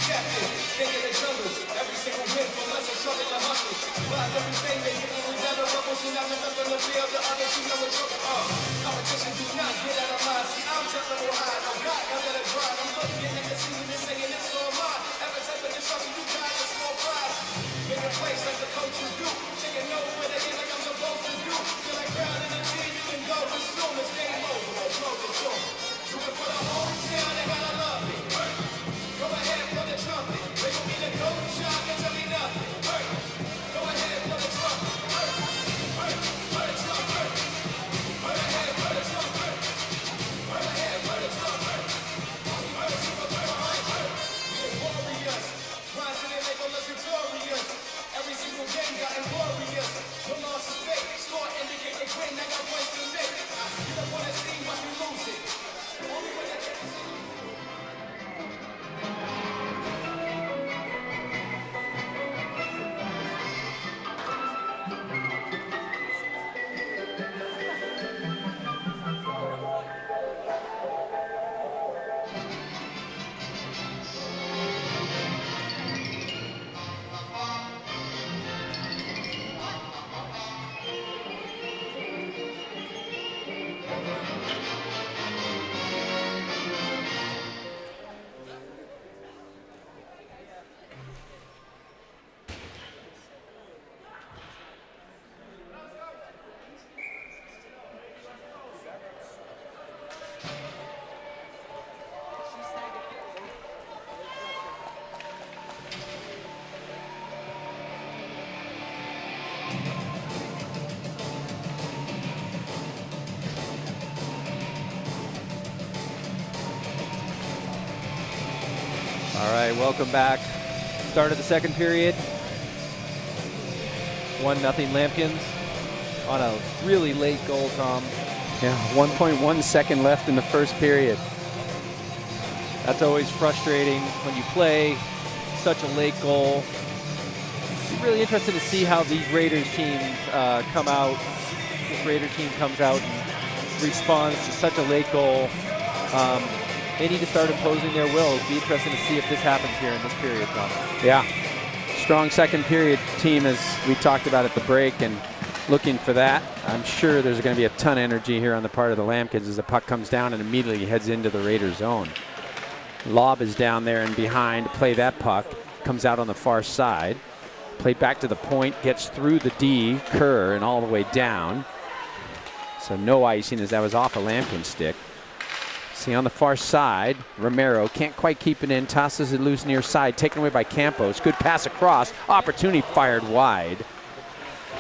captain, king of the jungle. Every single win from us, I'm struggle and hustle. Find everything they give me, we never rumble. So now I'm up in the field, the others you know it's trouble. Competition do not get out of line. See, I'm temperamental high. I'm God, I let it grind. I'm looking at the scene and singing, it's all mine. Every type of destruction you got, a small prize. Make a place like the coach you do. Chicken over with again like I'm supposed to do. Feel like crowd in the team, you can go as soon as game over. I'll throw the door. Do it for the whole town, they got All right, welcome back. Start of the second period. 1-0 Lampkins on a really late goal, Tom. Yeah, 1.1 second left in the first period. That's always frustrating when you play such a late goal. It's really interesting to see how these Raiders teams come out. This Raider team comes out and responds to such a late goal. They need to start imposing their will. It'll be interesting to see if this happens here in this period, Tom. Yeah. Strong second period team, as we talked about at the break, and looking for that. I'm sure there's going to be a ton of energy here on the part of the Lampkins as the puck comes down and immediately heads into the Raiders zone. Lob is down there and behind to play that puck. Comes out on the far side. Play back to the point, gets through the D, Kerr, and all the way down. So no icing as that was off a Lampkin stick. See on the far side, Romero can't quite keep it in, tosses it loose near side, taken away by Campos. Good pass across, opportunity fired wide.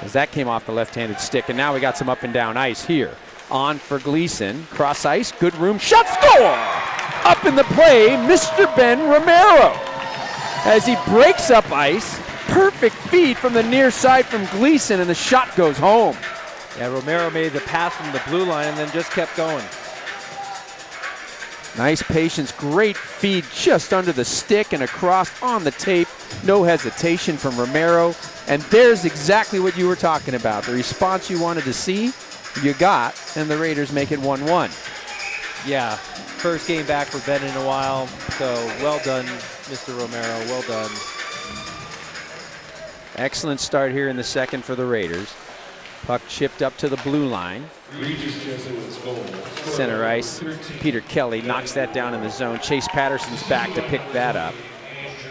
As that came off the left-handed stick, and now we got some up and down ice here. On for Gleason, cross ice, good room, shot, score! Up in the play, Mr. Ben Romero. As he breaks up ice, perfect feed from the near side from Gleason, and the shot goes home. Yeah, Romero made the pass from the blue line and then just kept going. Nice patience, great feed just under the stick and across on the tape. No hesitation from Romero. And there's exactly what you were talking about. The response you wanted to see, you got, and the Raiders make it 1-1. Yeah, first game back for Ben in a while. So well done, Mr. Romero, well done. Excellent start here in the second for the Raiders. Puck chipped up to the blue line. Regis Jesuit's goal. Center ice, Peter Kelly knocks that down in the zone. Chase Patterson's back to pick that up.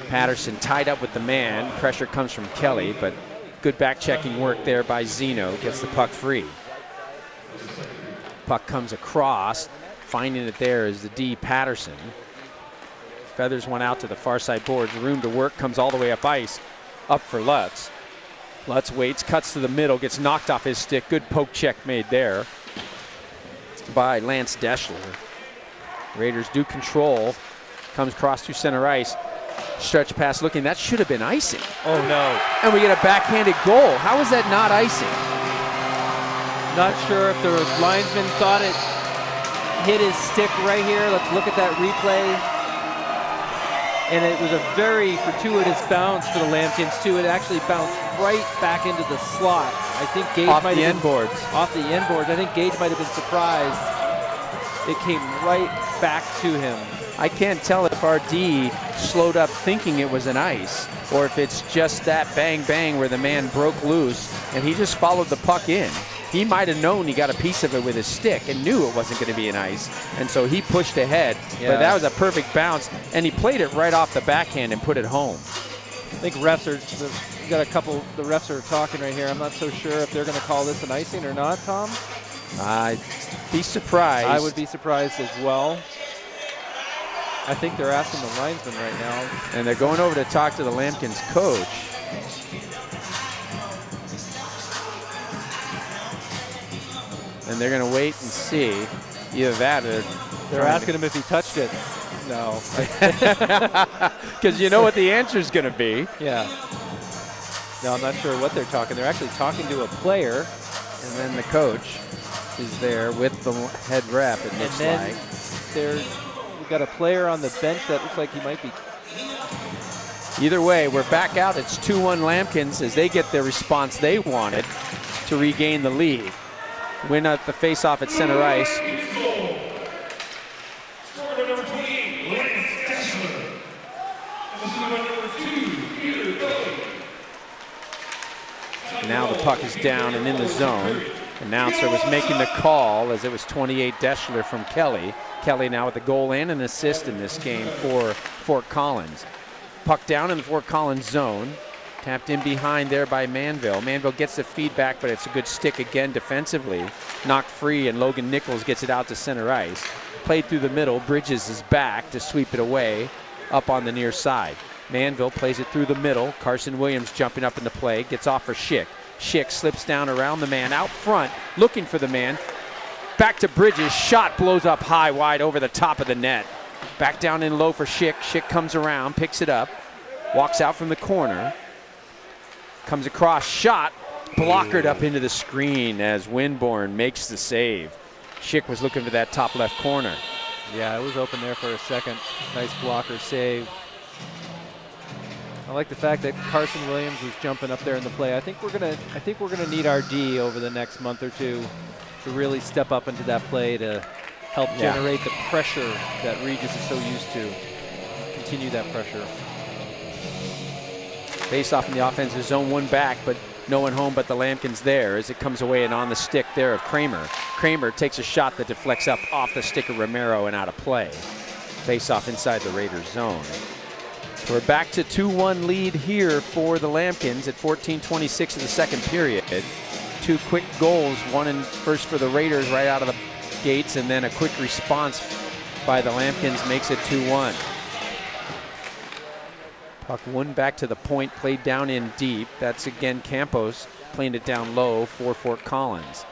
Patterson tied up with the man. Pressure comes from Kelly, but good back-checking work there by Zeno. Gets the puck free. Puck comes across. Finding it there is the D, Patterson. Feathers one out to the far side boards. Room to work, comes all the way up ice. Up for Lutz. Lutz waits, cuts to the middle, gets knocked off his stick. Good poke check made there by Lance Deschler. Raiders do control. Comes across to center ice. Stretch pass looking, that should have been icing. Oh no. And we get a backhanded goal. How is that not icing? Not sure if the linesman thought it hit his stick right here. Let's look at that replay. And it was a very fortuitous bounce for the Lampkins too. It actually bounced right back into the slot. I think Gage off might the have end been, boards. Off the end boards. I think Gage might have been surprised. It came right back to him. I can't tell if our D slowed up thinking it was an ice or if it's just that bang bang where the man broke loose and he just followed the puck in. He might have known he got a piece of it with his stick and knew it wasn't going to be an ice, and so he pushed ahead. Yeah. But that was a perfect bounce, and he played it right off the backhand and put it home. I think refs are, got a couple, the refs are talking right here. I'm not so sure if they're going to call this an icing or not, Tom. I'd be surprised. I would be surprised as well. I think they're asking the linesman right now. And they're going over to talk to the Lampkins coach. And they're going to wait and see. Either that or they're asking him if he touched it. No. Because you know what the answer is going to be. Yeah. No, I'm not sure what they're talking. They're actually talking to a player. And then the coach is there with the head ref, it looks like. We've got a player on the bench that looks like he might be. Either way, we're back out. It's 2-1 Lampkins as they get the response they wanted to regain the lead. Win at the face-off at center ice. Scorer number 28, Lance Deschler. And this is number 2, Peter Kelly. Now the puck is down and in the zone. Announcer was making the call as it was 28 Deschler from Kelly. Kelly now with the goal and an assist in this game for Fort Collins. Puck down in the Fort Collins zone. Tapped in behind there by Manville. Manville gets the feedback, but it's a good stick again defensively. Knocked free, and Logan Nichols gets it out to center ice. Played through the middle. Bridges is back to sweep it away up on the near side. Manville plays it through the middle. Carson Williams jumping up in the play. Gets off for Schick. Schick slips down around the man out front, looking for the man. Back to Bridges. Shot blows up high, wide over the top of the net. Back down in low for Schick. Schick comes around, picks it up, walks out from the corner, comes across, shot, blockered up into the screen as Winborn makes the save. Schick was looking for that top left corner. Yeah, it was open there for a second. Nice blocker save. I like the fact that Carson Williams was jumping up there in the play. I think we're gonna need our D over the next month or two to really step up into that play to help generate the pressure that Regis is so used to. Continue that pressure. Face off in the offensive zone, one back, but no one home but the Lampkins there as it comes away and on the stick there of Kramer. Kramer takes a shot that deflects up off the stick of Romero and out of play. Face off inside the Raiders zone. So we're back to 2-1 lead here for the Lampkins at 14:26 of the second period. 2 quick goals, one in first for the Raiders right out of the gates, and then a quick response by the Lampkins makes it 2-1. Puck one back to the point, played down in deep. That's again Campos playing it down low for Fort Collins.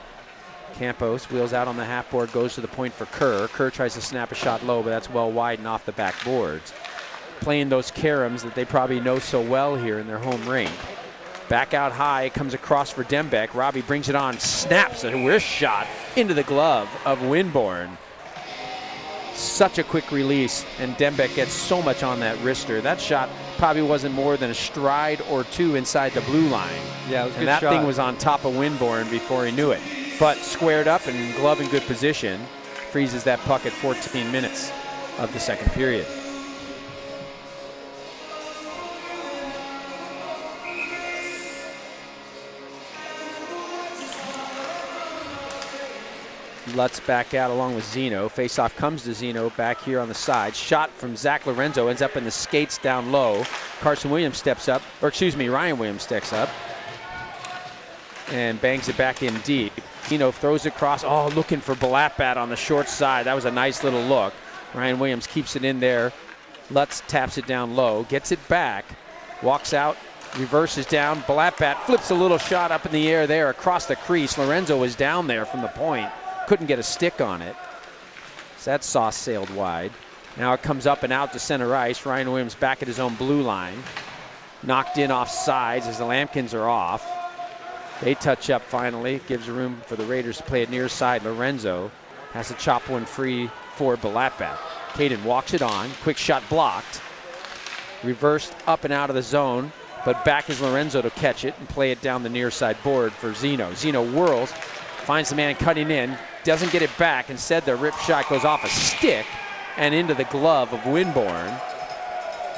Campos wheels out on the half board, goes to the point for Kerr. Kerr tries to snap a shot low, but that's well wide and off the back boards. Playing those caroms that they probably know so well here in their home rink. Back out high, comes across for Dembeck. Robbie brings it on, snaps a wrist shot into the glove of Winborn. Such a quick release, and Dembeck gets so much on that wrister. That shot probably wasn't more than a stride or two inside the blue line. Yeah, it was a and good that shot. thing was on top of Winborn before he knew it. But squared up and glove in good position, freezes that puck at 14 minutes of the second period. Lutz back out along with Zeno. Face-off comes to Zeno back here on the side. Shot from Zach Lorenzo ends up in the skates down low. Carson Williams steps up, or excuse me, Ryan Williams steps up and bangs it back in deep. Zeno throws it across. Oh, looking for Balapat on the short side. That was a nice little look. Ryan Williams keeps it in there. Lutz taps it down low, gets it back, walks out, reverses down. Balapat flips a little shot up in the air there across the crease. Lorenzo was down there from the point. Couldn't get a stick on it. So that sauce sailed wide. Now it comes up and out to center ice. Ryan Williams back at his own blue line. Knocked in off sides as the Lampkins are off. They touch up finally. Gives room for the Raiders to play it near side. Lorenzo has to chop one free for Balapat. Caden walks it on. Quick shot blocked. Reversed up and out of the zone. But back is Lorenzo to catch it and play it down the near side board for Zeno. Zeno whirls. Finds the man cutting in. Doesn't get it back. Instead, the rip shot goes off a stick and into the glove of Winborn.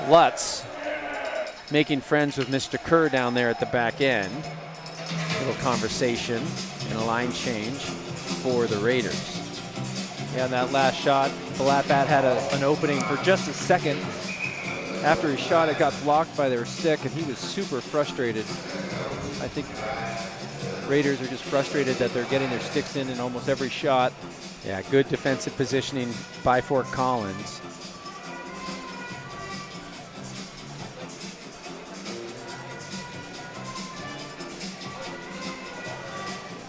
Lutz making friends with Mr. Kerr down there at the back end. Little conversation and a line change for the Raiders. Yeah, and that last shot, Balapat had an opening for just a second. After he shot, it got blocked by their stick, and he was super frustrated. I think Raiders are just frustrated that they're getting their sticks in almost every shot. Yeah, good defensive positioning by Fort Collins.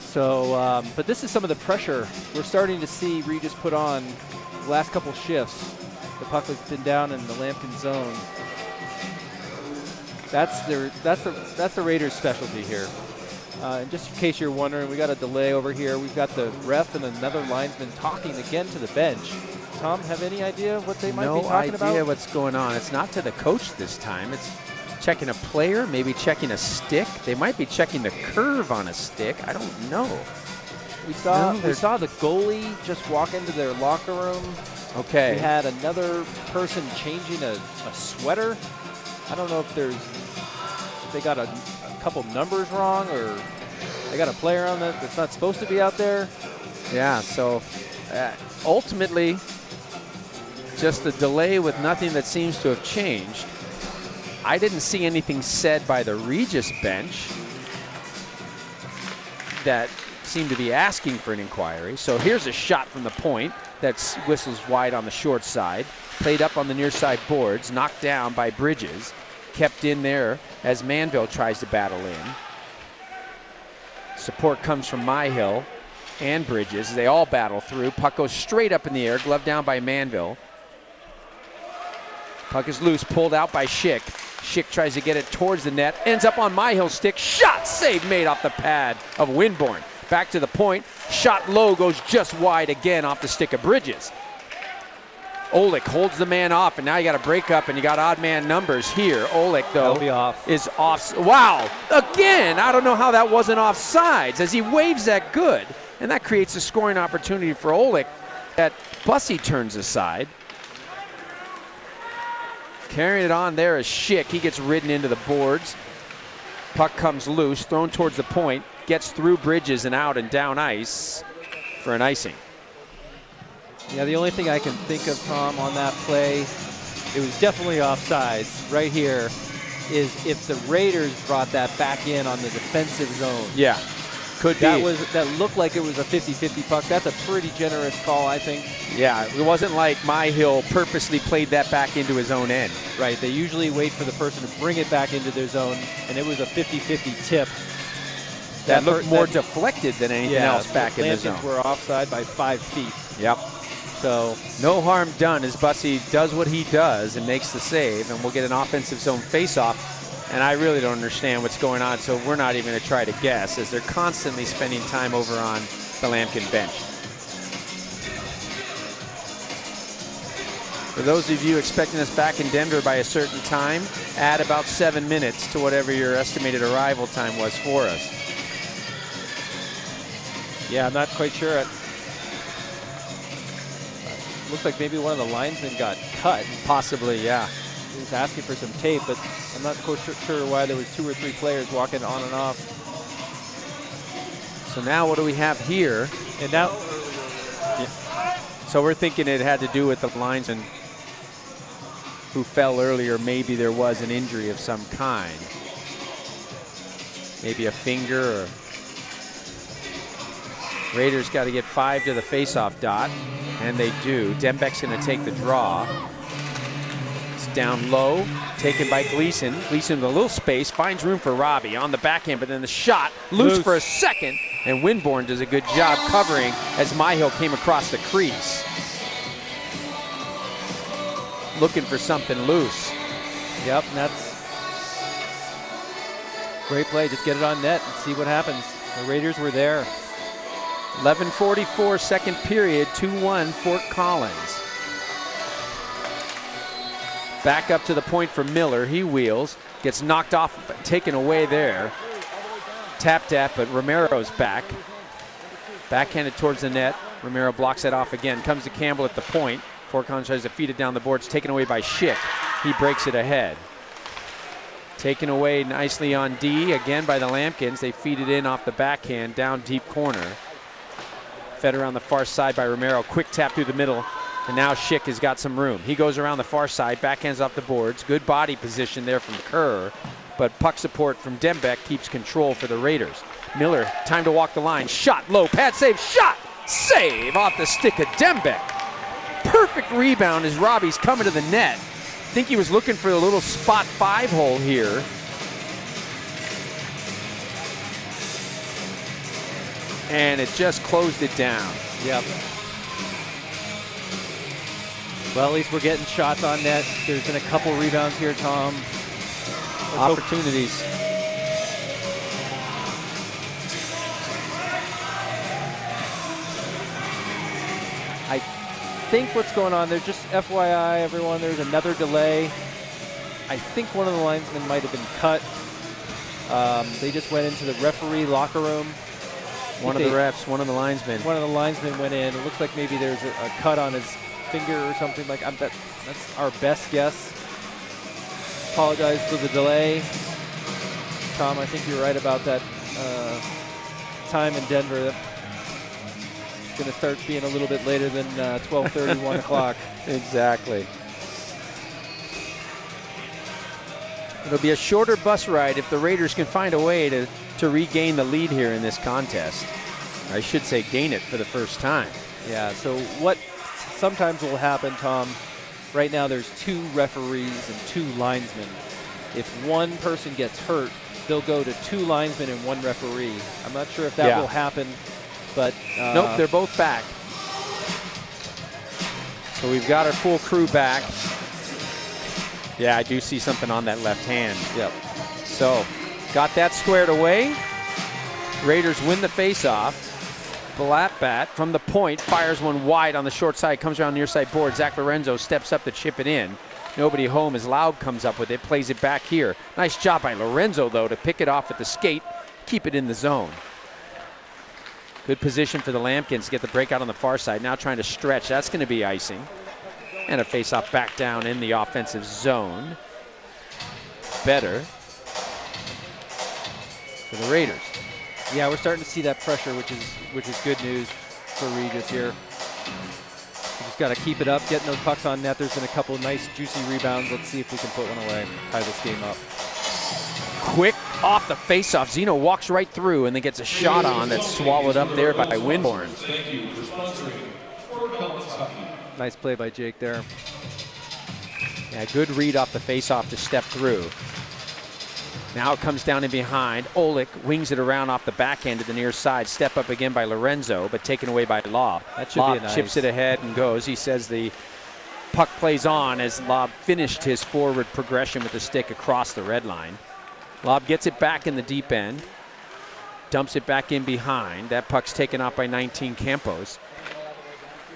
So, but this is some of the pressure we're starting to see Regis put on the last couple shifts. The puck has been down in the Lampkin zone. That's the Raiders' specialty here. And just in case you're wondering, we got a delay over here. We've got the ref and another linesman talking again to the bench. Tom, have any idea what they might be talking about? No idea what's going on. It's not to the coach this time. It's checking a player, maybe checking a stick. They might be checking the curve on a stick. I don't know. We saw the goalie just walk into their locker room. Okay. We had another person changing a sweater. I don't know if they got a couple numbers wrong or they got a player on that's not supposed to be out there. Yeah, so ultimately just a delay with nothing that seems to have changed. I didn't see anything said by the Regis bench that seemed to be asking for an inquiry. So here's a shot from the point that whistles wide on the short side, played up on the near side boards, knocked down by Bridges, kept in there as Manville tries to battle in. Support comes from Myhill and Bridges. They all battle through. Puck goes straight up in the air, glove down by Manville. Puck is loose, pulled out by Schick. Schick tries to get it towards the net, ends up on Myhill's stick. Shot save made off the pad of Winborn. Back to the point, shot low, goes just wide again off the stick of Bridges. Oleg holds the man off, and now you got a break up, and you got odd man numbers here. Oleg, though, is off. Wow, again, I don't know how that wasn't offsides as he waves that good, and that creates a scoring opportunity for Oleg. That Bussy turns aside. Carrying it on there is Schick. He gets ridden into the boards. Puck comes loose, thrown towards the point, gets through Bridges and out and down ice for an icing. Yeah, the only thing I can think of, Tom, on that play, it was definitely offsides right here, is if the Raiders brought that back in on the defensive zone. Yeah, could be. That looked like it was a 50-50 puck. That's a pretty generous call, I think. Yeah, it wasn't like Myhill purposely played that back into his own end. Right, they usually wait for the person to bring it back into their zone, and it was a 50-50 tip. That looked more deflected than anything else back in the zone. Were offside by 5 feet. Yep. So no harm done as Bussy does what he does and makes the save, and we'll get an offensive zone face-off. And I really don't understand what's going on, so we're not even going to try to guess, as they're constantly spending time over on the Lampkin bench. For those of you expecting us back in Denver by a certain time, add about 7 minutes to whatever your estimated arrival time was for us. Yeah, I'm not quite sure. Looks like maybe one of the linesmen got cut. Possibly, yeah. He was asking for some tape, but I'm not quite sure why there was 2 or 3 players walking on and off. So now what do we have here? And now, so we're thinking it had to do with the linesman who fell earlier. Maybe there was an injury of some kind. Maybe a finger or... Raiders got to get 5 to the faceoff dot, and they do. Dembeck's going to take the draw. It's down low, taken by Gleason. Gleason with a little space, finds room for Robbie on the backhand, but then the shot loose for a second, and Winborn does a good job covering as Myhill came across the crease. Looking for something loose. Yep, and that's great play. Just get it on net and see what happens. The Raiders were there. 11:44 second period, 2-1 Fort Collins. Back up to the point for Miller. He wheels, gets knocked off, taken away there. Tap, but Romero's back. Backhanded towards the net. Romero blocks it off again. Comes to Campbell at the point. Fort Collins tries to feed it down the boards, taken away by Schick. He breaks it ahead. Taken away nicely on D, again by the Lampkins. They feed it in off the backhand, down deep corner. Fed around the far side by Romero. Quick tap through the middle, and now Schick has got some room. He goes around the far side, backhands off the boards. Good body position there from Kerr, but puck support from Dembeck keeps control for the Raiders. Miller, time to walk the line. Shot low, pad save, shot! Save off the stick of Dembeck. Perfect rebound as Robbie's coming to the net. I think he was looking for a little spot 5 hole here. And it just closed it down. Yep. Well, at least we're getting shots on net. There's been a couple rebounds here, Tom. Opportunities. I think what's going on there, just FYI, everyone, there's another delay. I think one of the linesmen might have been cut. They just went into the referee locker room. One of the refs, one of the linesmen. One of the linesmen went in. It looks like maybe there's a cut on his finger or something like that. That's our best guess. Apologize for the delay. Tom, I think you're right about that time in Denver. It's going to start being a little bit later than 12:30, 1 o'clock. Exactly. It'll be a shorter bus ride if the Raiders can find a way to regain the lead here in this contest. I should say gain it for the first time. Yeah, so what sometimes will happen, Tom, right now there's 2 referees and 2 linesmen. If one person gets hurt, they'll go to 2 linesmen and 1 referee. I'm not sure if that will happen, but... nope, they're both back. So we've got our full crew back. Yeah, I do see something on that left hand. Yep. So, got that squared away. Raiders win the faceoff. Blattbat from the point fires one wide on the short side, comes around near side board. Zach Lorenzo steps up to chip it in. Nobody home as Laub comes up with it, plays it back here. Nice job by Lorenzo, though, to pick it off at the skate, keep it in the zone. Good position for the Lampkins to get the breakout on the far side. Now trying to stretch. That's going to be icing. And a faceoff back down in the offensive zone. Better for the Raiders. Yeah, we're starting to see that pressure, which is good news for Regis here. We just got to keep it up, getting those pucks on net. There's been a couple of nice, juicy rebounds. Let's see if we can put one away, tie this game up. Quick off the faceoff. Zeno walks right through and then gets a shot on that's swallowed up there by Winborn. Thank you for sponsoring Fort Collins Hockey. Nice play by Jake there. Yeah, good read off the faceoff to step through. Now it comes down in behind. Olick wings it around off the backhand to the near side. Step up again by Lorenzo, but taken away by Lob. That should Lob be nice. chips it ahead and goes. He says the puck plays on as Lob finished his forward progression with the stick across the red line. Lob gets it back in the deep end. Dumps it back in behind. That puck's taken off by 19 Campos.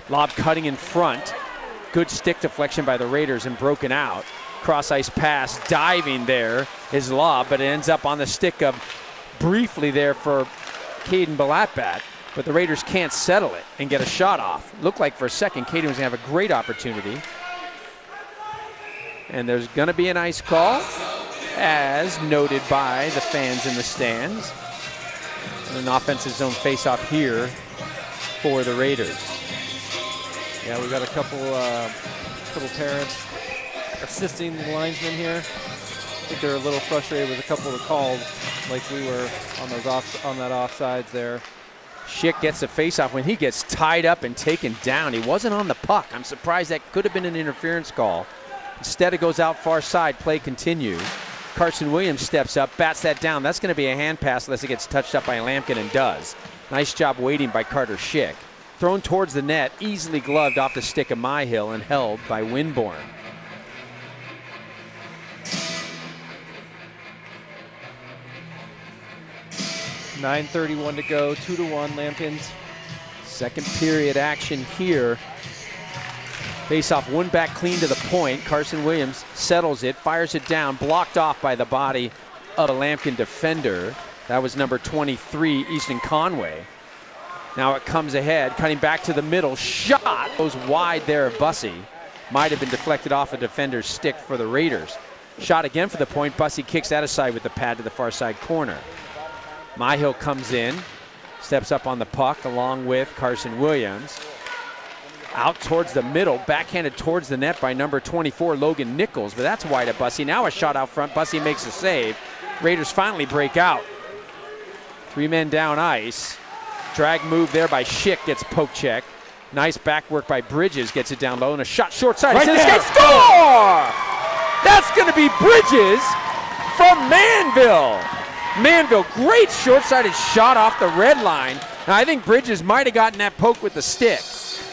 Lob cutting in front. Good stick deflection by the Raiders and broken out. Cross ice pass, diving there is Lob, but it ends up on the stick of briefly there for Caden Blattbat. But the Raiders can't settle it and get a shot off. Looked like for a second Caden was going to have a great opportunity. And there's going to be an ice call, as noted by the fans in the stands. And an offensive zone face-off here for the Raiders. Yeah, we got a couple parents assisting the linesmen here. I think they're a little frustrated with a couple of the calls, like we were on those on that offsides there. Schick gets the faceoff when he gets tied up and taken down. He wasn't on the puck. I'm surprised. That could have been an interference call. Instead, it goes out far side. Play continues. Carson Williams steps up, bats that down. That's going to be a hand pass unless it gets touched up by Lampkin, and does. Nice job waiting by Carter Schick. Thrown towards the net, easily gloved off the stick of Myhill and held by Winborn. .9:31 to go, 2-1 Lampkins. Second period action here. Face-off, one back clean to the point. Carson Williams settles it, fires it down, blocked off by the body of a Lampkin defender. That was number 23, Easton Conway. Now it comes ahead, cutting back to the middle. Shot goes wide there of Bussey. Might have been deflected off a defender's stick for the Raiders. Shot again for the point. Bussey kicks that aside with the pad to the far side corner. Myhill comes in, steps up on the puck along with Carson Williams. Out towards the middle, backhanded towards the net by number 24, Logan Nichols, but that's wide of Bussey. Now a shot out front. Bussey makes a save. Raiders finally break out. 3 men down ice. Drag move there by Schick, gets poke check. Nice back work by Bridges, gets it down low, and a shot short side. Right there. Score! That's going to be Bridges from Manville. Manville, great short-sided shot off the red line. Now, I think Bridges might have gotten that poke with the stick.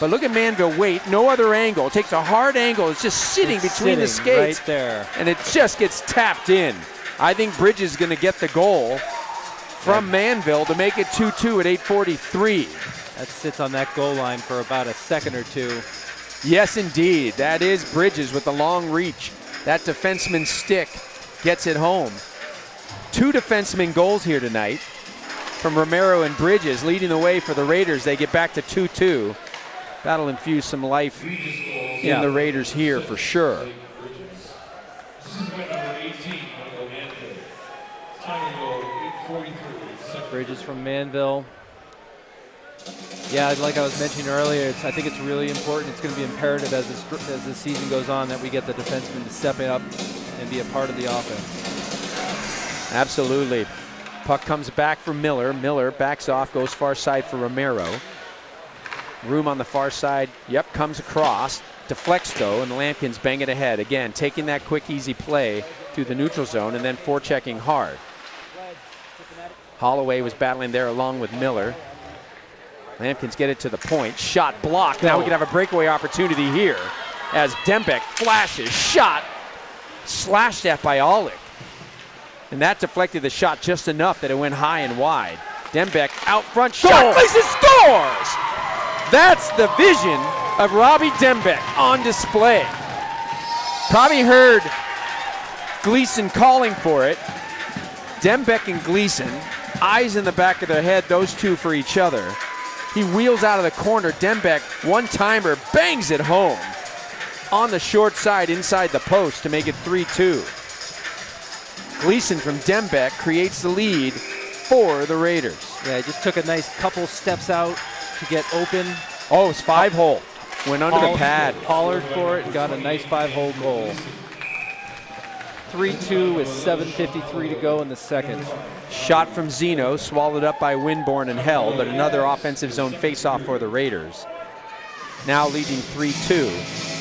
But look at Manville wait, no other angle. Takes a hard angle. It's just sitting between the skates. Right there. And it just gets tapped in. I think Bridges is going to get the goal from Manville to make it 2-2 at 8:43. That sits on that goal line for about a second or two. Yes, indeed. That is Bridges with the long reach. That defenseman's stick gets it home. 2 defenseman goals here tonight from Romero and Bridges, leading the way for the Raiders. They get back to 2-2. That'll infuse some life in the Raiders here for sure. Bridges from Manville. Yeah, like I was mentioning earlier, I think it's really important. It's going to be imperative as the season goes on that we get the defensemen to step up and be a part of the offense. Absolutely. Puck comes back for Miller. Miller backs off, goes far side for Romero. Room on the far side. Yep, comes across. Deflects though, and the Lampkins bang it ahead. Again, taking that quick, easy play through the neutral zone and then forechecking hard. Holloway was battling there along with Miller. Lampkins get it to the point. Shot blocked. Now we can have a breakaway opportunity here as Dembeck flashes. Shot slashed at by Aulick. And that deflected the shot just enough that it went high and wide. Dembeck out front, shot, Gleason scores! That's the vision of Robbie Dembeck on display. Probably heard Gleason calling for it. Dembeck and Gleason, eyes in the back of their head, those two for each other. He wheels out of the corner. Dembeck, one-timer, bangs it home on the short side inside the post to make it 3-2. Gleason from Dembeck creates the lead for the Raiders. Yeah, he just took a nice couple steps out to get open. Oh, it's 5-hole. Went under the pad. Hollered for it and got a nice 5-hole goal. 3-2 with 7:53 to go in the second. Shot from Zeno, swallowed up by Winborn and held, but another offensive zone faceoff for the Raiders. Now leading 3-2.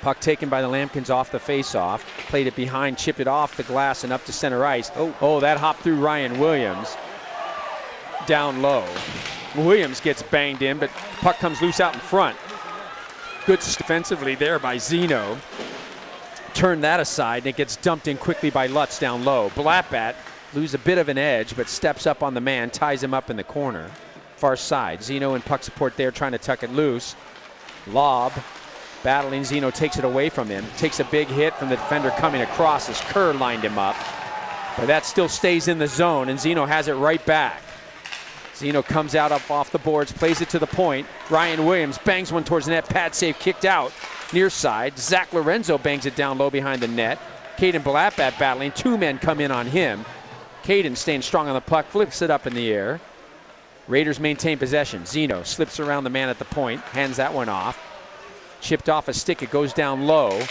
Puck taken by the Lambkins off the faceoff. Played it behind, chipped it off the glass and up to center ice. Oh, that hopped through Ryan Williams. Down low. Williams gets banged in, but puck comes loose out in front. Good defensively there by Zeno. Turn that aside, and it gets dumped in quickly by Lutz down low. Blattbat loses a bit of an edge, but steps up on the man, ties him up in the corner. Far side, Zeno and puck support there trying to tuck it loose. Lob. Battling, Zeno takes it away from him. Takes a big hit from the defender coming across as Kerr lined him up. But that still stays in the zone, and Zeno has it right back. Zeno comes out up off the boards, plays it to the point. Ryan Williams bangs one towards the net, pad save kicked out. Near side, Zach Lorenzo bangs it down low behind the net. Caden Blattbat battling, two men come in on him. Caden staying strong on the puck, flips it up in the air. Raiders maintain possession. Zeno slips around the man at the point, hands that one off. Chipped off a stick, it goes down low.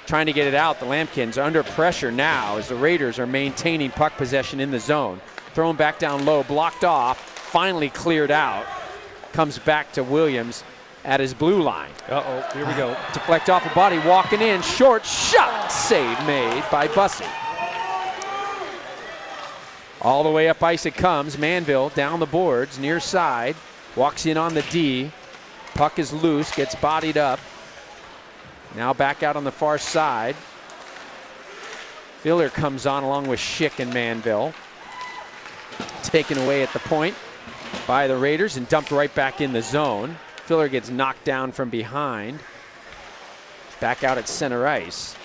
Trying to get it out, the Lambkins are under pressure now as the Raiders are maintaining puck possession in the zone. Thrown back down low, blocked off, finally cleared out. Comes back to Williams at his blue line. Uh-oh, here we go. Deflect off the body, walking in, short shot, save made by Bussey. All the way up ice it comes, Manville down the boards, near side, walks in on the D. Puck is loose, gets bodied up. Now back out on the far side. Filler comes on along with Schick and Manville. Taken away at the point by the Raiders and dumped right back in the zone. Filler gets knocked down from behind. Back out at center ice.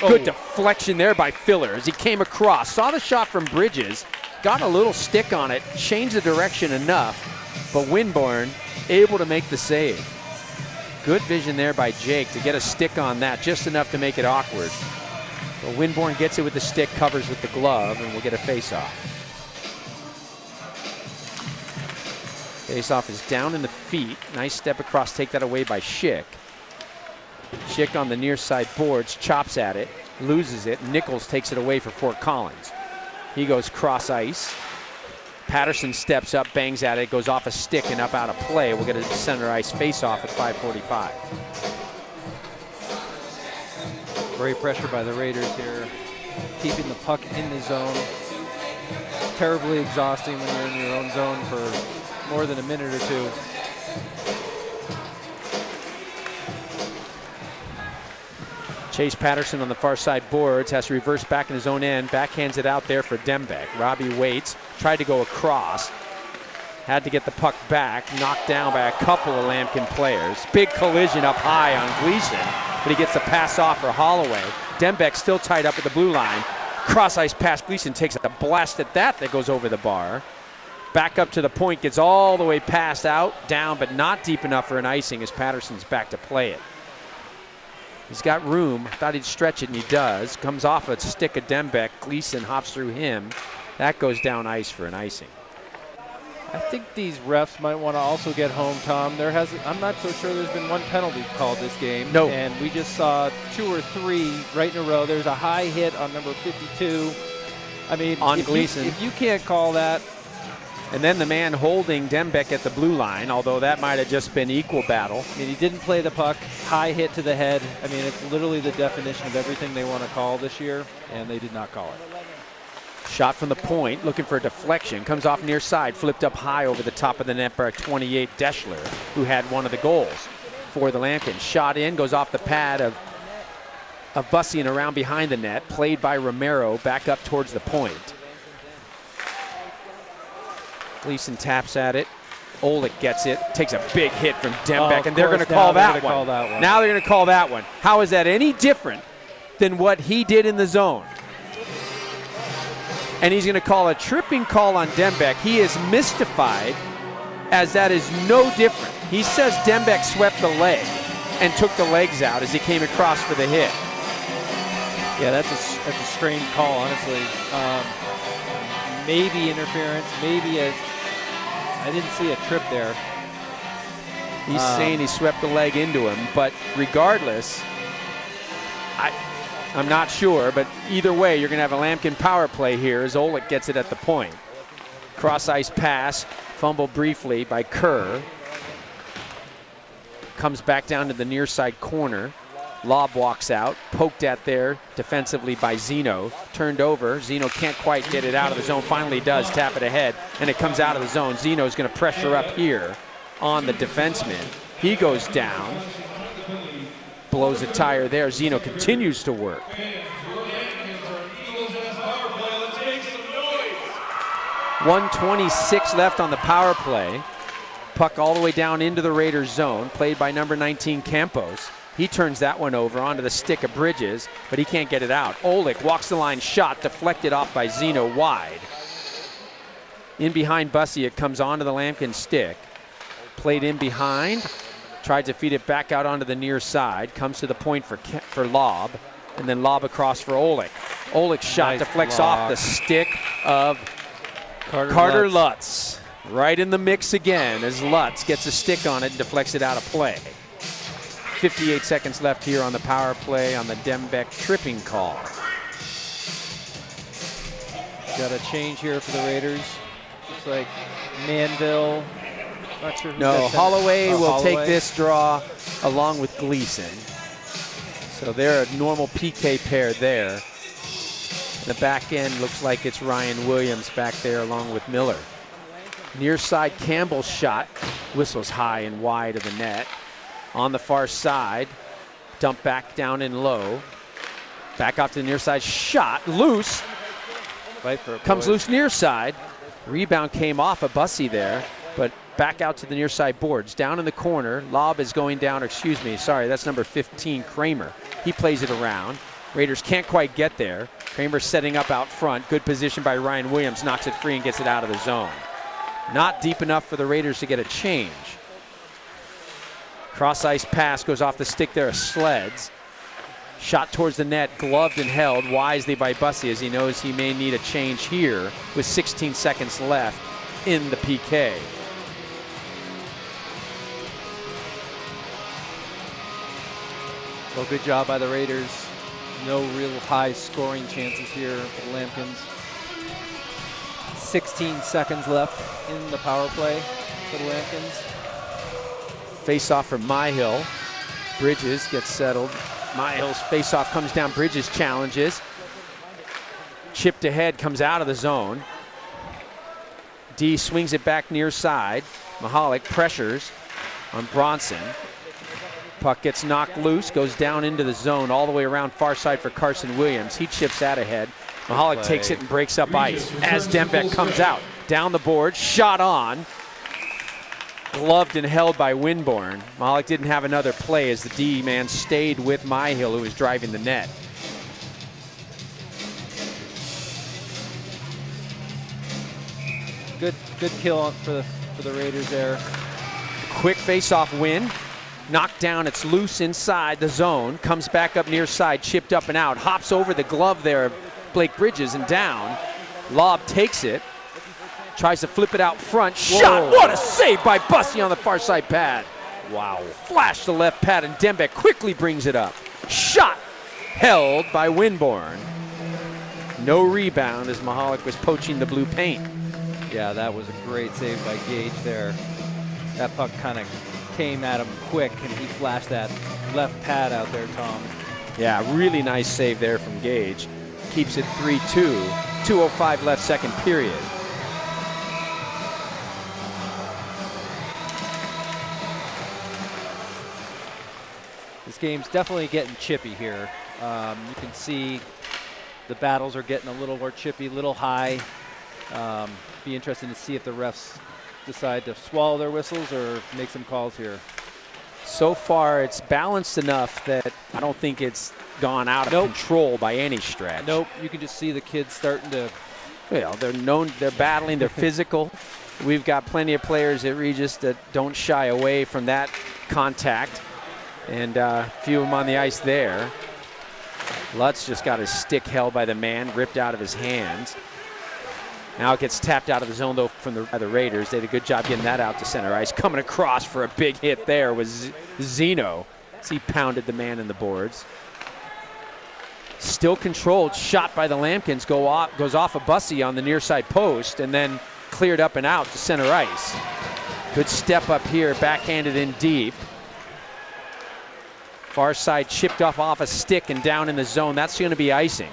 Good deflection there by Filler as he came across. Saw the shot from Bridges. Got a little stick on it. Changed the direction enough. But Winborn able to make the save. Good vision there by Jake to get a stick on that, just enough to make it awkward. But Winborn gets it with the stick, covers with the glove, and we'll get a face-off. Face-off is down in the feet. Nice step across, take that away by Schick. Schick on the near side boards, chops at it, loses it. Nichols takes it away for Fort Collins. He goes cross ice. Patterson steps up, bangs at it, goes off a stick and up out of play. We'll get a center ice face-off at 5:45. Great pressure by the Raiders here, keeping the puck in the zone. Terribly exhausting when you're in your own zone for more than a minute or two. Chase Patterson on the far side boards, has to reverse back in his own end, backhands it out there for Dembeck. Robbie waits, tried to go across, had to get the puck back, knocked down by a couple of Lambkin players. Big collision up high on Gleason, but he gets the pass off for Holloway. Dembeck still tied up at the blue line. Cross ice pass, Gleason takes a blast at that goes over the bar. Back up to the point, gets all the way past out, down, but not deep enough for an icing as Patterson's back to play it. He's got room, thought he'd stretch it and he does. Comes off a stick of Dembeck, Gleason hops through him. That goes down ice for an icing. I think these refs might want to also get home, Tom. I'm not so sure there's been one penalty called this game. No. And we just saw 2 or 3 right in a row. There's a high hit on number 52. I mean, on Gleason. If you can't call that. And then the man holding Dembeck at the blue line, although that might have just been equal battle. I mean, he didn't play the puck, high hit to the head. I mean, it's literally the definition of everything they want to call this year, and they did not call it. Shot from the point, looking for a deflection. Comes off near side, flipped up high over the top of the net by 28 Deschler, who had one of the goals for the Lampkins. Shot in, goes off the pad of Bussy and around behind the net. Played by Romero, back up towards the point. Gleason taps at it. Oleg gets it, takes a big hit from Dembeck, and they're going to call that one. Now they're going to call that one. How is that any different than what he did in the zone? And he's going to call a tripping call on Dembeck. He is mystified, as that is no different. He says Dembeck swept the leg and took the legs out as he came across for the hit. Yeah, that's a strange call, honestly. Maybe interference, maybe I didn't see a trip there. He's saying he swept the leg into him, but regardless, I'm not sure, but either way, you're going to have a Lampkin power play here as Oleg gets it at the point. Cross-ice pass, fumble briefly by Kerr. Comes back down to the near side corner. Lob walks out, poked at there defensively by Zeno. Turned over, Zeno can't quite get it out of the zone. Finally does, tap it ahead, and it comes out of the zone. Zeno's going to pressure up here on the defenseman. He goes down, blows a tire there. Zeno continues to work. 1:26 left on the power play. Puck all the way down into the Raiders zone, played by number 19 Campos. He turns that one over onto the stick of Bridges, but he can't get it out. Oleg walks the line, shot, deflected off by Zeno wide. In behind Bussy, it comes onto the Lampkin stick. Played in behind, tried to feed it back out onto the near side, comes to the point for lob, and then lob across for Oleg. Oleg's shot deflects off the stick of Carter Lutz. Right in the mix again as Lutz gets a stick on it and deflects it out of play. 58 seconds left here on the power play on the Dembeck tripping call. Got a change here for the Raiders. Looks like Manville. Not sure who No, Holloway will Holloway. take this draw along with Gleason. So they're a normal PK pair there. The back end looks like it's Ryan Williams back there along with Miller. Near side Campbell's shot, whistles high and wide of the net. On the far side, dump back down in low. Back off to the near side, shot, loose. Fight for it, Comes boys. loose near side. Rebound came off a Bussy there, but back out to the near side boards. Down in the corner, lob is going down, or excuse me, sorry, that's number 15, Kramer. He plays it around. Raiders can't quite get there. Kramer setting up out front. Good position by Ryan Williams, knocks it free and gets it out of the zone. Not deep enough for the Raiders to get a change. Cross-ice pass goes off the stick there of Sleds. Shot towards the net, gloved and held wisely by Bussy as he knows he may need a change here with 16 seconds left in the PK. Well, good job by the Raiders. No real high scoring chances here for the Lampkins. 16 seconds left in the power play for the Lampkins. Face-off from Myhill. Bridges gets settled. Myhill's face-off comes down. Bridges challenges. Chipped ahead, comes out of the zone. D swings it back near side. Mahalik pressures on Bronson. Puck gets knocked loose, goes down into the zone all the way around far side for Carson Williams. He chips that ahead. Mahalik takes it and breaks up ice as Dembeck comes out. Down the board, shot on. Gloved and held by Winborn. Mahalik didn't have another play as the D man stayed with Myhill, who was driving the net. Good kill for the Raiders there. Quick face-off win. Knocked down, it's loose inside the zone. Comes back up near side, chipped up and out. Hops over the glove there of Blake Bridges and down. Lob takes it. Tries to flip it out front. Shot! Whoa. What a save by Bussy on the far side pad. Wow. Flash the left pad and Dembeck quickly brings it up. Shot! Held by Winborn. No rebound as Mahalik was poaching the blue paint. Yeah, that was a great save by Gage there. That puck kind of came at him quick, and he flashed that left pad out there, Tom. Yeah, really nice save there from Gage. Keeps it 3-2. 2:05 left, second period. This game's definitely getting chippy here. You can see the battles are getting a little more chippy, a little high. Be interesting to see if the refs decide to swallow their whistles or make some calls here. So far, it's balanced enough that I don't think it's gone out of control by any stretch. Nope, you can just see the kids starting to. Well, they're battling, they're physical. We've got plenty of players at Regis that don't shy away from that contact. And a few of them on the ice there. Lutz just got his stick held by the man, ripped out of his hands. Now it gets tapped out of the zone, though, from the Raiders. They did a good job getting that out to center ice. Coming across for a big hit there was Zeno as he pounded the man in the boards. Still controlled, shot by the Lampkins, goes off a Bussey on the near side post, and then cleared up and out to center ice. Good step up here, backhanded in deep. Far side chipped off a stick and down in the zone. That's going to be icing.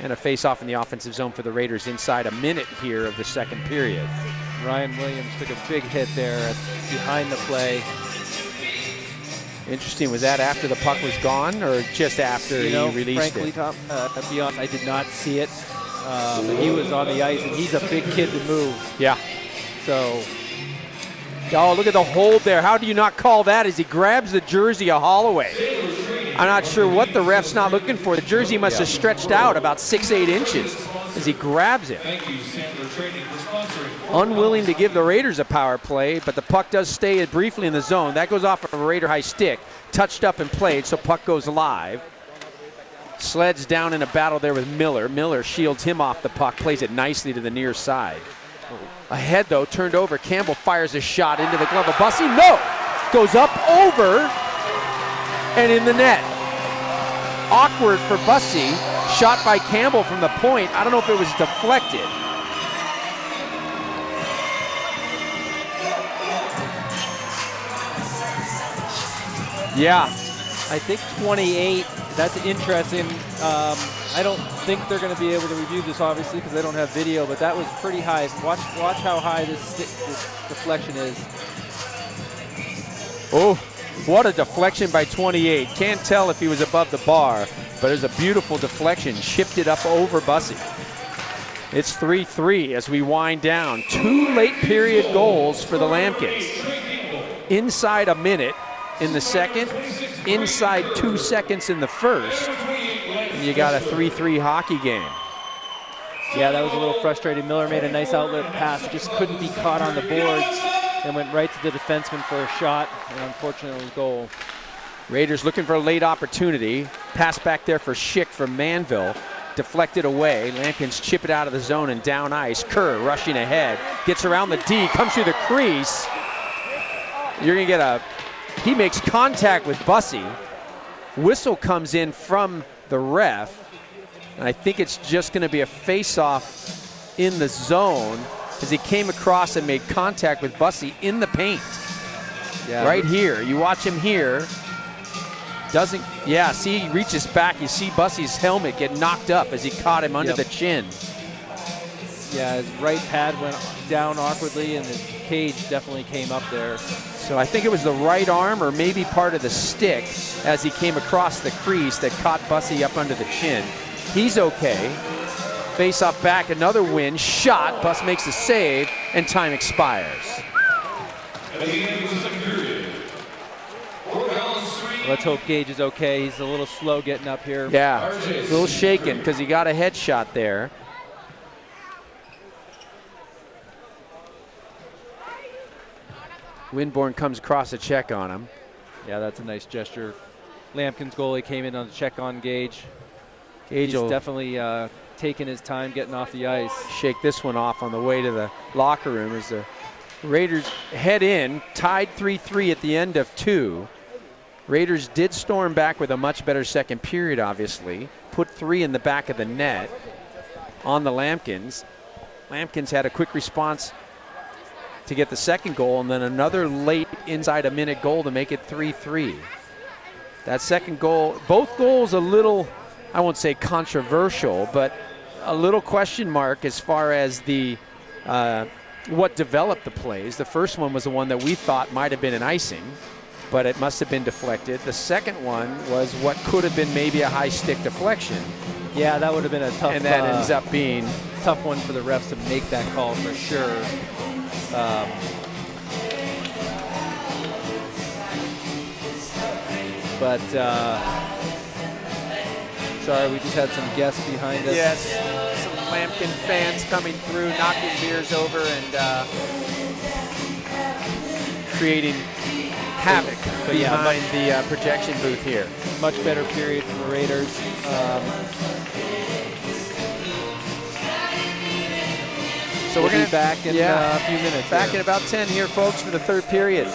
And a face-off in the offensive zone for the Raiders inside a minute here of the second period. Ryan Williams took a big hit there behind the play. Interesting, was that after the puck was gone or just after he released frankly, it? Tom, to be honest, I did not see it. But he was on the ice, and he's a big kid to move. Yeah. So. Oh, look at the hold there. How do you not call that as he grabs the jersey of Holloway? I'm not sure what the ref's not looking for. The jersey must have stretched out about 6-8 inches as he grabs it. Unwilling to give the Raiders a power play, but the puck does stay briefly in the zone. That goes off of a Raider high stick. Touched up and played, so puck goes live. Sleds down in a battle there with Miller. Miller shields him off the puck, plays it nicely to the near side. Ahead, though, turned over. Campbell fires a shot into the glove of Bussey. No! Goes up, over, and in the net. Awkward for Bussey. Shot by Campbell from the point. I don't know if it was deflected. Yeah. I think 28, that's interesting. I don't think they're going to be able to review this, obviously, because they don't have video, but that was pretty high. Watch how high this deflection is. Oh, what a deflection by 28. Can't tell if he was above the bar, but it was a beautiful deflection. Chipped it up over Bussey. It's 3-3 as we wind down. 2 late period goals for the Lampkins. Inside a minute in the second, inside 2 seconds in the first, and you got a 3-3 hockey game. Yeah, that was a little frustrating. Miller made a nice outlet pass, just couldn't be caught on the boards, and went right to the defenseman for a shot, and unfortunately it was goal. Raiders looking for a late opportunity. Pass back there for Schick from Manville. Deflected away. Lampkins chip it out of the zone and down ice. Kerr rushing ahead. Gets around the D, comes through the crease. You're going to get he makes contact with Bussey. Whistle comes in from the ref. And I think it's just going to be a face-off in the zone as he came across and made contact with Bussey in the paint. Yeah. Right here. You watch him here. See, he reaches back. You see Bussey's helmet get knocked up as he caught him under the chin. Yeah, his right pad went down awkwardly, and his cage definitely came up there. So I think it was the right arm or maybe part of the stick as he came across the crease that caught Bussey up under the chin. He's okay. Face off back, another win. Shot, Buss makes the save, and time expires. Let's hope Gage is okay. He's a little slow getting up here. Yeah, a little shaken because he got a headshot there. Winborn comes across a check on him. Yeah, that's a nice gesture. Lampkin's goalie came in on the check on Gage. Gage He's definitely taking his time getting off the ice. Shake this one off on the way to the locker room as the Raiders head in, tied 3-3 at the end of 2. Raiders did storm back with a much better second period, obviously. Put 3 in the back of the net on the Lampkins. Lampkins had a quick response to get the second goal, and then another late inside a minute goal to make it 3-3. That second goal, both goals a little, I won't say controversial, but a little question mark as far as the what developed the plays. The first one was the one that we thought might have been an icing, but it must have been deflected. The second one was what could have been maybe a high stick deflection. Yeah, that would have been a tough. And that ends up being tough one for the refs to make that call for sure. But sorry, we just had some guests behind us. Yes, some Lampkin fans coming through, knocking beers over and creating havoc behind the projection booth here. Much better period for the Raiders. So we're going to be back in a few minutes. Back in about 10 here, folks, for the third period.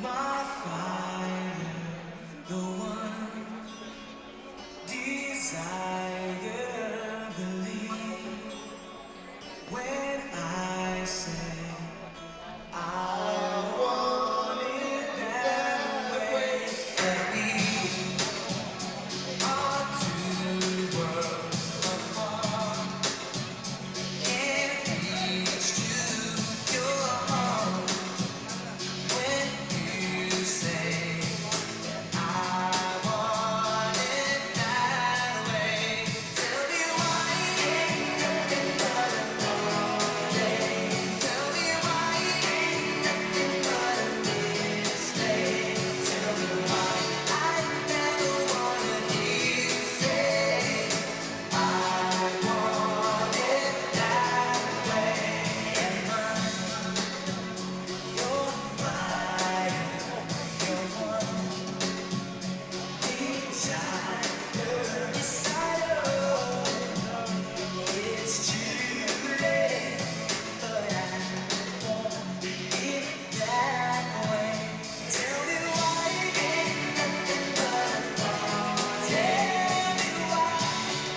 my fire, the one desire, believe when I say I want it that way. That we are two worlds apart, can't reach to your heart when you say I want it that way. Tell me why ain't nothing but a mistake. Tell me why ain't nothing but a mistake. Tell me why I never wanna hear you say I want it that way. And your fire, your one desire, it's too late, but I want it that way. Tell me why ain't nothing but a thought. Tell me why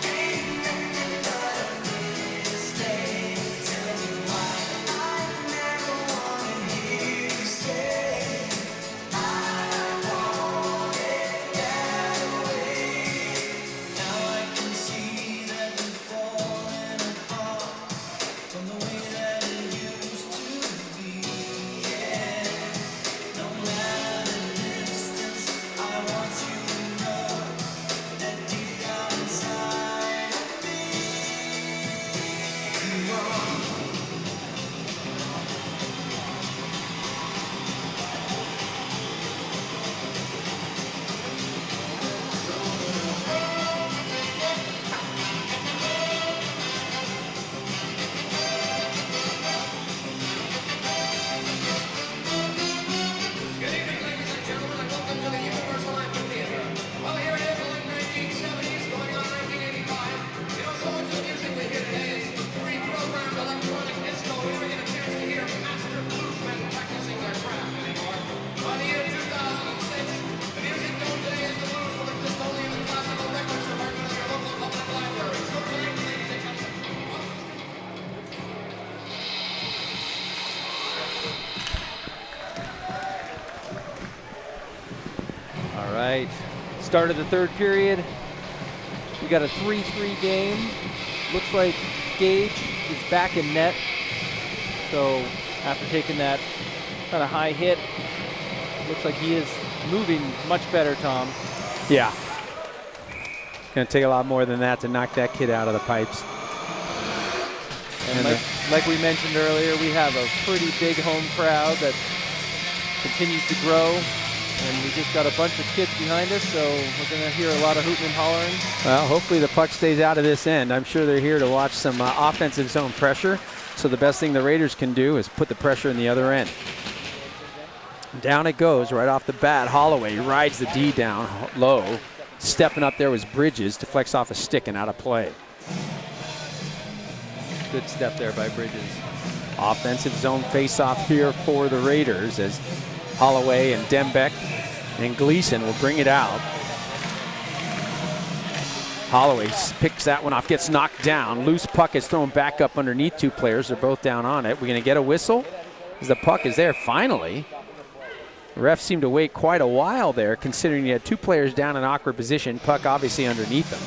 ain't nothing but a mistake. Tell me why I never wanna hear you say I want it that way. Now I can see that we're falling apart from the way that it used to be. Yeah, no matter the distance, I want you to know that deep down inside of me, you are. Good evening, ladies and gentlemen, and welcome to the Universal Amphitheater. Well, here it is, the late 1970s, going on 1985. You know, so much of the music we hear today is pre-programmed electronic disco. We never get a chance to hear master bluesmen practicing their craft anymore. By the year 2006, the music known today as the blues will exist only in the classical records department of your local public library. So tonight, ladies and gentlemen, All right, start of the third period. We got a 3-3 game. Looks like Gage is back in net. So after taking that kind of high hit, looks like he is moving much better, Tom. Yeah. Going to take a lot more than that to knock that kid out of the pipes. And like we mentioned earlier, we have a pretty big home crowd that continues to grow. And we just got a bunch of kids behind us, so we're going to hear a lot of hooting and hollering. Well, hopefully the puck stays out of this end. I'm sure they're here to watch some offensive zone pressure. So the best thing the Raiders can do is put the pressure in the other end. Down it goes right off the bat. Holloway rides the D down low. Stepping up there was Bridges, deflects off a stick and out of play. Good step there by Bridges. Offensive zone face-off here for the Raiders as Holloway and Dembeck and Gleason will bring it out. Holloway picks that one off, gets knocked down. Loose puck is thrown back up underneath two players. They're both down on it. We're going to get a whistle as the puck is there finally. The refs seemed to wait quite a while there, considering you had two players down in awkward position. Puck obviously underneath them.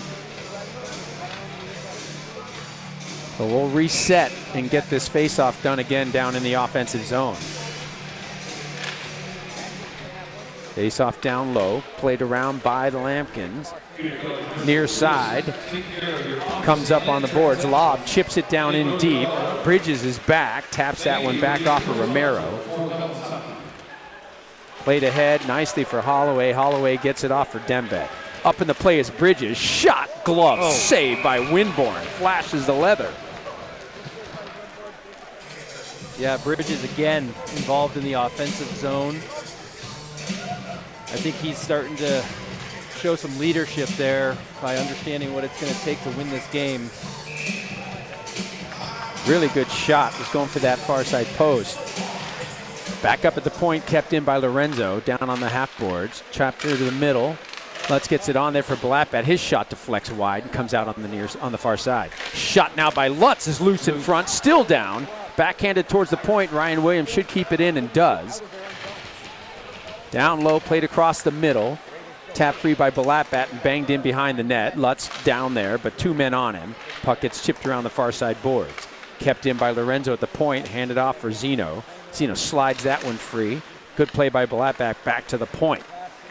So we'll reset and get this face-off done again down in the offensive zone. Face-off down low, played around by the Lampkins. Near side, comes up on the boards. Lob chips it down in deep. Bridges is back, taps that one back off of Romero. Played ahead nicely for Holloway. Holloway gets it off for Dembeck. Up in the play is Bridges. Shot, glove, saved by Winborn. Flashes the leather. Yeah, Bridges again involved in the offensive zone. I think he's starting to show some leadership there by understanding what it's going to take to win this game. Really good shot. Was going for that far side post. Back up at the point, kept in by Lorenzo, down on the half boards. Trapped into the middle. Lutz gets it on there for Blattbat. His shot deflects wide and comes out on the far side. Shot now by Lutz is loose in front, still down. Backhanded towards the point. Ryan Williams should keep it in and does. Down low, played across the middle. Tap free by Blattbat and banged in behind the net. Lutz down there, but 2 men on him. Puck gets chipped around the far side boards. Kept in by Lorenzo at the point, handed off for Zeno. Zeno slides that one free. Good play by Blattbat back to the point.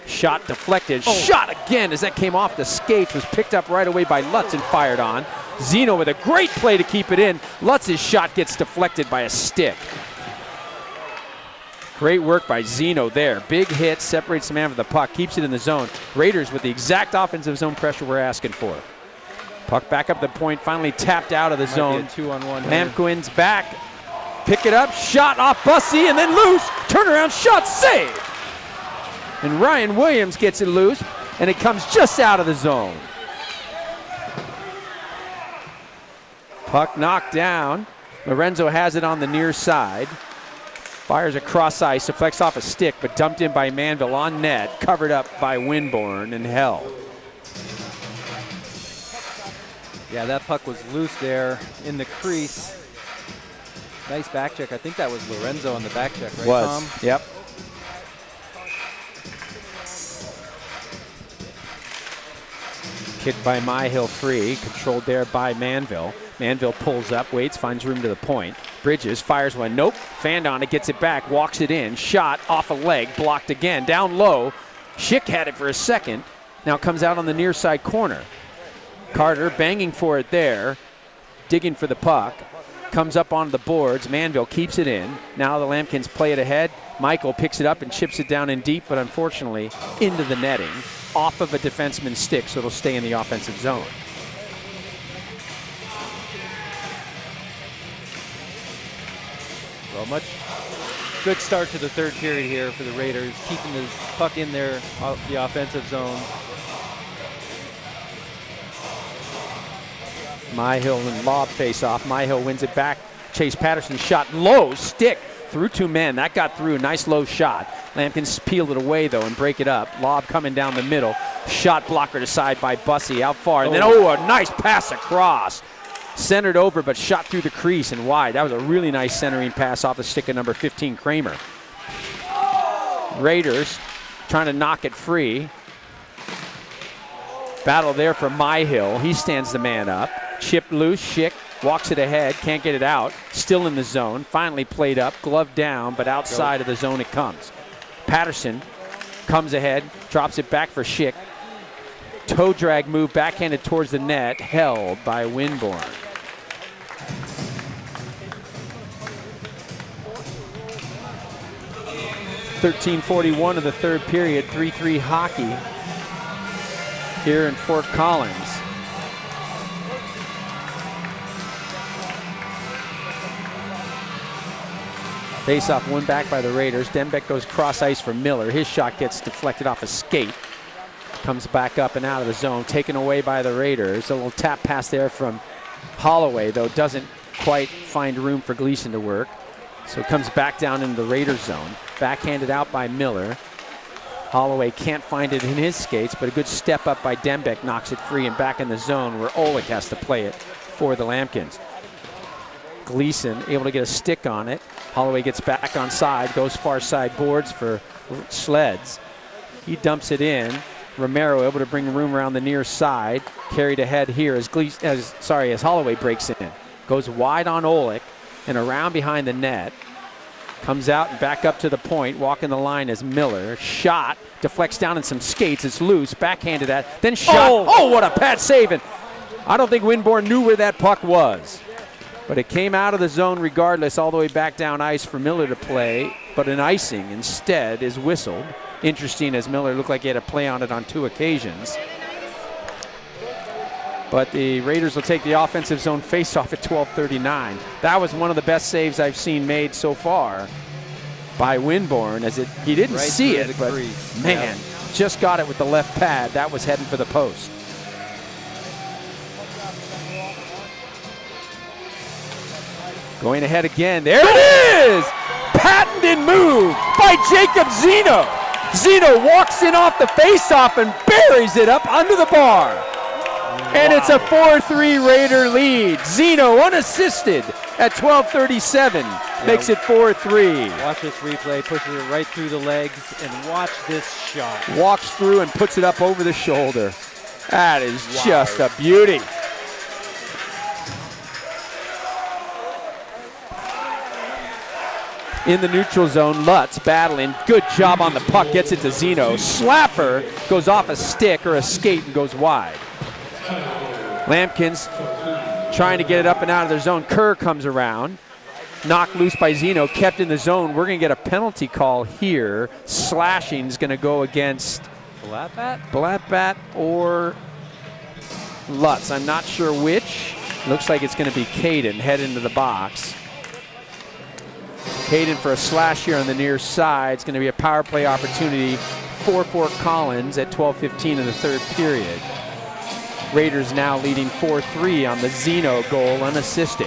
Shot deflected. Shot again as that came off the skates. Was picked up right away by Lutz and fired on. Zeno with a great play to keep it in. Lutz's shot gets deflected by a stick. Great work by Zeno there. Big hit, separates the man from the puck, keeps it in the zone. Raiders with the exact offensive zone pressure we're asking for. Puck back up the point, finally tapped out of the zone. 2-on-1. Lampquin's back. Pick it up, shot off Bussy and then loose. Turnaround shot, save. And Ryan Williams gets it loose, and it comes just out of the zone. Puck knocked down. Lorenzo has it on the near side. Fires across ice, deflects off a stick, but dumped in by Manville on net, covered up by Winborn and held. Yeah, that puck was loose there in the crease. Nice back check. I think that was Lorenzo on the back check, right, Tom? Yep. Kicked by Myhill free, controlled there by Manville. Manville pulls up, waits, finds room to the point. Bridges fires one, nope, fanned on it, gets it back, walks it in, shot off a leg, blocked again, down low. Schick had it for a second, now comes out on the near side corner. Carter banging for it there, digging for the puck, comes up onto the boards, Manville keeps it in. Now the Lampkins play it ahead. Michael picks it up and chips it down in deep, but unfortunately into the netting, off of a defenseman's stick, so it'll stay in the offensive zone. Well, much good start to the third period here for the Raiders, keeping the puck in there, the offensive zone. Myhill and lob face off. Myhill wins it back. Chase Patterson shot low, stick through 2 men. That got through. Nice low shot. Lampkins peel it away though and break it up. Lob coming down the middle. Shot blockered aside by Bussy out far. And then a nice pass across. Centered over but shot through the crease and wide. That was a really nice centering pass off the stick of number 15 Kramer. Raiders trying to knock it free. Battle there for Myhill. He stands the man up. Chipped loose. Schick walks it ahead. Can't get it out. Still in the zone. Finally played up. Glove down, but outside of the zone it comes. Patterson comes ahead. Drops it back for Schick. Toe drag move backhanded towards the net. Held by Winborn. .13:41 of the third period. 3-3 hockey here in Fort Collins. Face-off won back by the Raiders. Denbeck goes cross ice for Miller. His shot gets deflected off a skate. Comes back up and out of the zone, taken away by the Raiders. A little tap pass there from Holloway, though doesn't quite find room for Gleason to work. So it comes back down into the Raiders zone. Backhanded out by Miller. Holloway can't find it in his skates, but a good step up by Denbeck knocks it free and back in the zone where Olick has to play it for the Lampkins. Gleason able to get a stick on it. Holloway gets back on side, goes far side boards for Sleds. He dumps it in. Romero able to bring room around the near side. Carried ahead here as Holloway breaks in. Goes wide on Olick and around behind the net. Comes out and back up to the point. Walking the line as Miller. Shot. Deflects down in some skates. It's loose. Backhanded at. Then shot. Oh, what a pad save. I don't think Winborn knew where that puck was. But it came out of the zone regardless, all the way back down ice for Miller to play. But an icing instead is whistled. Interesting, as Miller looked like he had a play on it on 2 occasions. But the Raiders will take the offensive zone face-off at 12:39. That was one of the best saves I've seen made so far by Winborn, as he didn't right see it, but crease. man, just got it with the left pad. That was heading for the post. Going ahead again. There it is! patented move by Jacob Zeno. Zeno walks in off the faceoff and buries it up under the bar. And it's a 4-3 Raider lead. Zeno unassisted at 12:37 makes it 4-3. Watch this replay, pushes it right through the legs, and watch this shot. Walks through and puts it up over the shoulder. That is just a beauty. In the neutral zone, Lutz battling. Good job on the puck, gets it to Zeno. Slapper goes off a stick or a skate and goes wide. Lampkins trying to get it up and out of their zone. Kerr comes around. Knocked loose by Zeno, kept in the zone. We're going to get a penalty call here. Slashing is going to go against Blattbat or Lutz. I'm not sure which. Looks like it's going to be Caden head into the box. Caden for a slash here on the near side. It's going to be a power play opportunity for Fort Collins at 12:15 in the third period. Raiders now leading 4-3 on the Zeno goal, unassisted.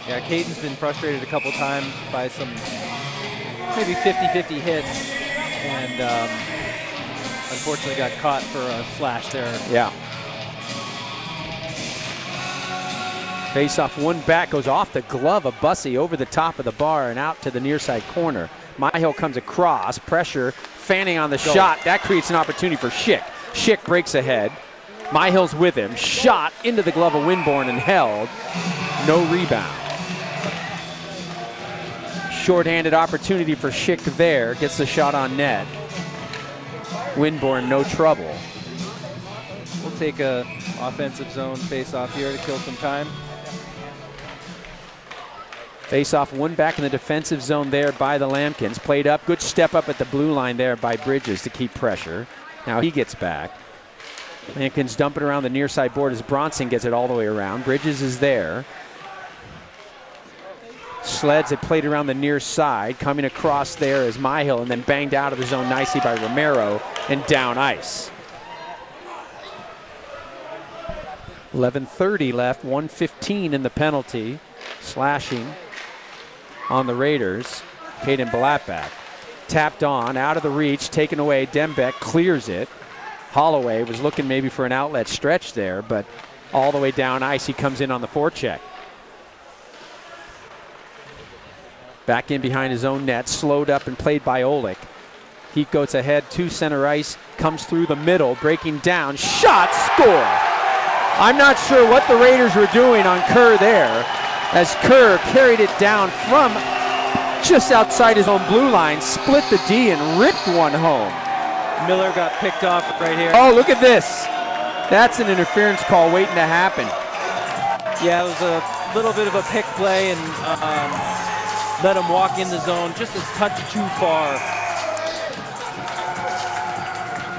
Yeah, Caden's been frustrated a couple times by some maybe 50-50 hits, and unfortunately got caught for a slash there. Yeah. Face-off, one back, goes off the glove of Bussey over the top of the bar and out to the near side corner. Myhill comes across, pressure, fanning on the shot. That creates an opportunity for Schick. Schick breaks ahead. Myhill's with him. Shot into the glove of Winborn and held. No rebound. Short-handed opportunity for Schick there. Gets the shot on net. Winborn, no trouble. We'll take a offensive zone face-off here to kill some time. Face-off, one back in the defensive zone there by the Lampkins. Played up, good step up at the blue line there by Bridges to keep pressure. Now he gets back. Lampkins dump it around the near side board as Bronson gets it all the way around. Bridges is there. Sleds had played around the near side, coming across there as Myhill, and then banged out of the zone nicely by Romero and down ice. 11:30 left, 1:15 in the penalty. Slashing on the Raiders. Caden Blattback. Tapped on, out of the reach, taken away. Dembeck clears it. Holloway was looking maybe for an outlet stretch there, but all the way down ice, he comes in on the forecheck. Back in behind his own net, slowed up and played by Olick. He goes ahead to center ice, comes through the middle, breaking down, shot, score! I'm not sure what the Raiders were doing on Kerr there, as Kerr carried it down from just outside his own blue line, split the D and ripped one home. Miller got picked off right here. Oh, look at this. That's an interference call waiting to happen. Yeah, it was a little bit of a pick play and let him walk in the zone just a touch too far.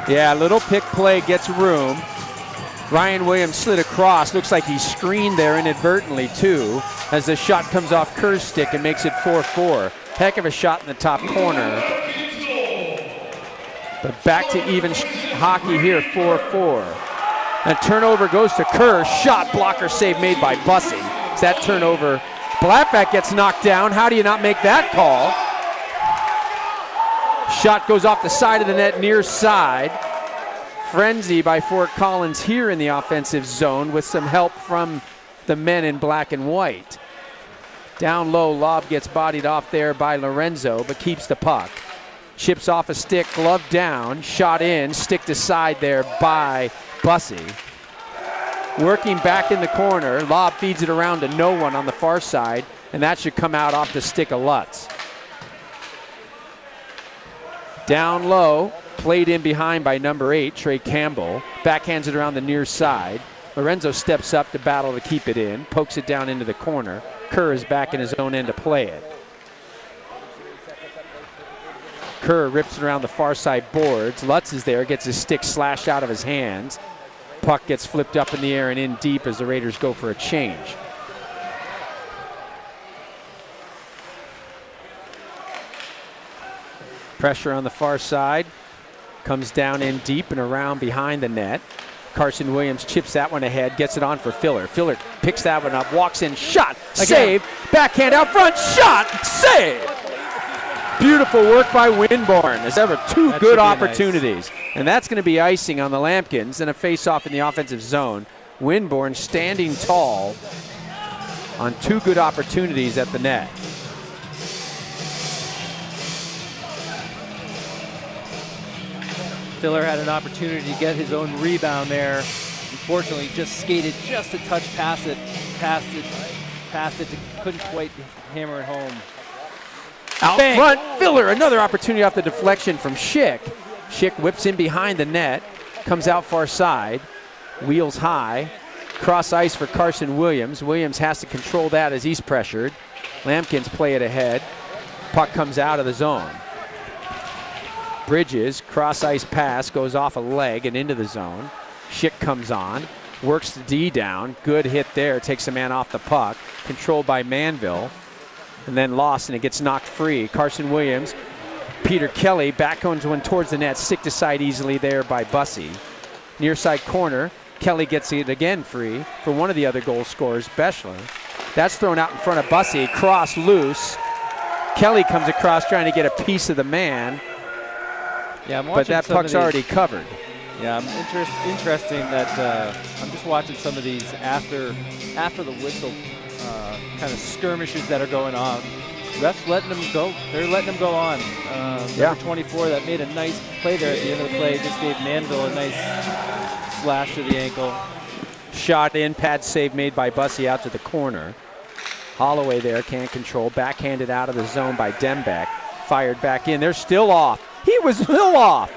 Yeah, little pick play gets room. Ryan Williams slid across. Looks like he screened there inadvertently too, as the shot comes off Kerr's stick and makes it 4-4. Heck of a shot in the top corner. But back to even hockey here, 4-4. And turnover goes to Kerr. Shot, blocker save made by Bussey. It's that turnover. Blattback gets knocked down. How do you not make that call? Shot goes off the side of the net, near side. Frenzy by Fort Collins here in the offensive zone with some help from the men in black and white. Down low, lob gets bodied off there by Lorenzo, but keeps the puck. Chips off a stick, glove down, shot in, stick to side there by Bussey. Working back in the corner, lob feeds it around to no one on the far side, and that should come out off the stick of Lutz. Down low, played in behind by number 8, Trey Campbell. Backhands it around the near side. Lorenzo steps up to battle to keep it in, pokes it down into the corner. Kerr is back in his own end to play it. Kerr rips it around the far side boards. Lutz is there, gets his stick slashed out of his hands. Puck gets flipped up in the air and in deep as the Raiders go for a change. Pressure on the far side. Comes down in deep and around behind the net. Carson Williams chips that one ahead, gets it on for Filler. Filler picks that one up, walks in, shot, save, backhand out front, shot, save! Beautiful work by Winborn. As ever, two That should good be opportunities. And that's going to be icing on the Lampkins and a face-off in the offensive zone. Winborn standing tall on two good opportunities at the net. Filler had an opportunity to get his own rebound there. Unfortunately, just skated just a touch past it, couldn't quite hammer it home. Out Bang. front, Filler, another opportunity off the deflection from Schick. Schick whips in behind the net, comes out far side, wheels high, cross ice for Carson Williams. Williams has to control that as he's pressured. Lampkins play it ahead. Puck comes out of the zone. Bridges, cross ice pass, goes off a leg and into the zone. Schick comes on, works the D down. Good hit there, takes a man off the puck. Controlled by Manville, and then lost, and it gets knocked free. Carson Williams, Peter Kelly back going towards the net, stick to side easily there by Bussey. Near side corner, Kelly gets it again free for one of the other goal scorers, Beschler. That's thrown out in front of Bussey, cross loose. Kelly comes across trying to get a piece of the man, Yeah, I'm but watching that some of puck's these. already covered. Yeah, interesting that I'm just watching some of these after the whistle kind of skirmishes that are going on. Refs letting them go. They're letting them go on. Number 24 that made a nice play there at the end of the play just gave Manville a nice slash to the ankle. Shot in, pad save made by Bussey out to the corner. Holloway there can't control, backhanded out of the zone by Dembeck. Fired back in, they're still off. He was still off.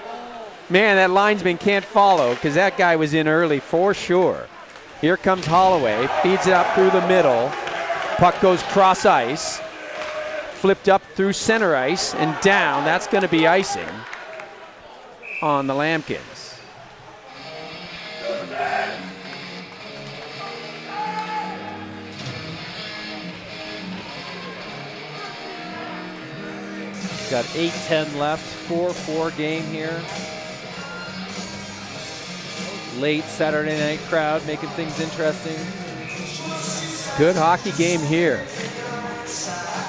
Man, that linesman can't follow because that guy was in early for sure. Here comes Holloway, feeds it up through the middle. Puck goes cross ice, flipped up through center ice and down. That's going to be icing on the Lampkins. Got 8:10 left, 4-4 game here. Late Saturday night crowd making things interesting. Good hockey game here.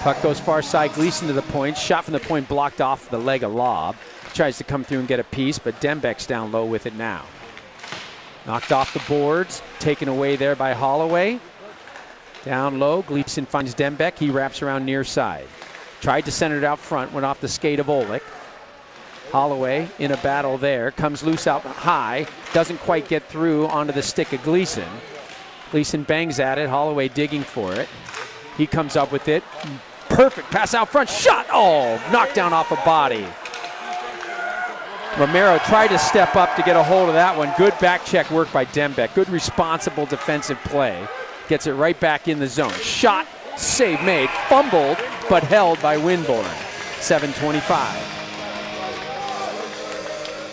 Puck goes far side, Gleason to the point. Shot from the point blocked off the leg of lob. Tries to come through and get a piece, but Dembeck's down low with it now. Knocked off the boards, taken away there by Holloway. Down low, Gleason finds Dembeck. He wraps around near side. Tried to center it out front, went off the skate of Olick. Holloway in a battle there, comes loose out high, doesn't quite get through onto the stick of Gleason. Gleason bangs at it, Holloway digging for it. He comes up with it. Perfect pass out front, shot! Oh, knocked down off a body. Romero tried to step up to get a hold of that one. Good back check work by Dembeck. Good responsible defensive play. Gets it right back in the zone. Shot, save made, fumbled, but held by Winborn. 7:25.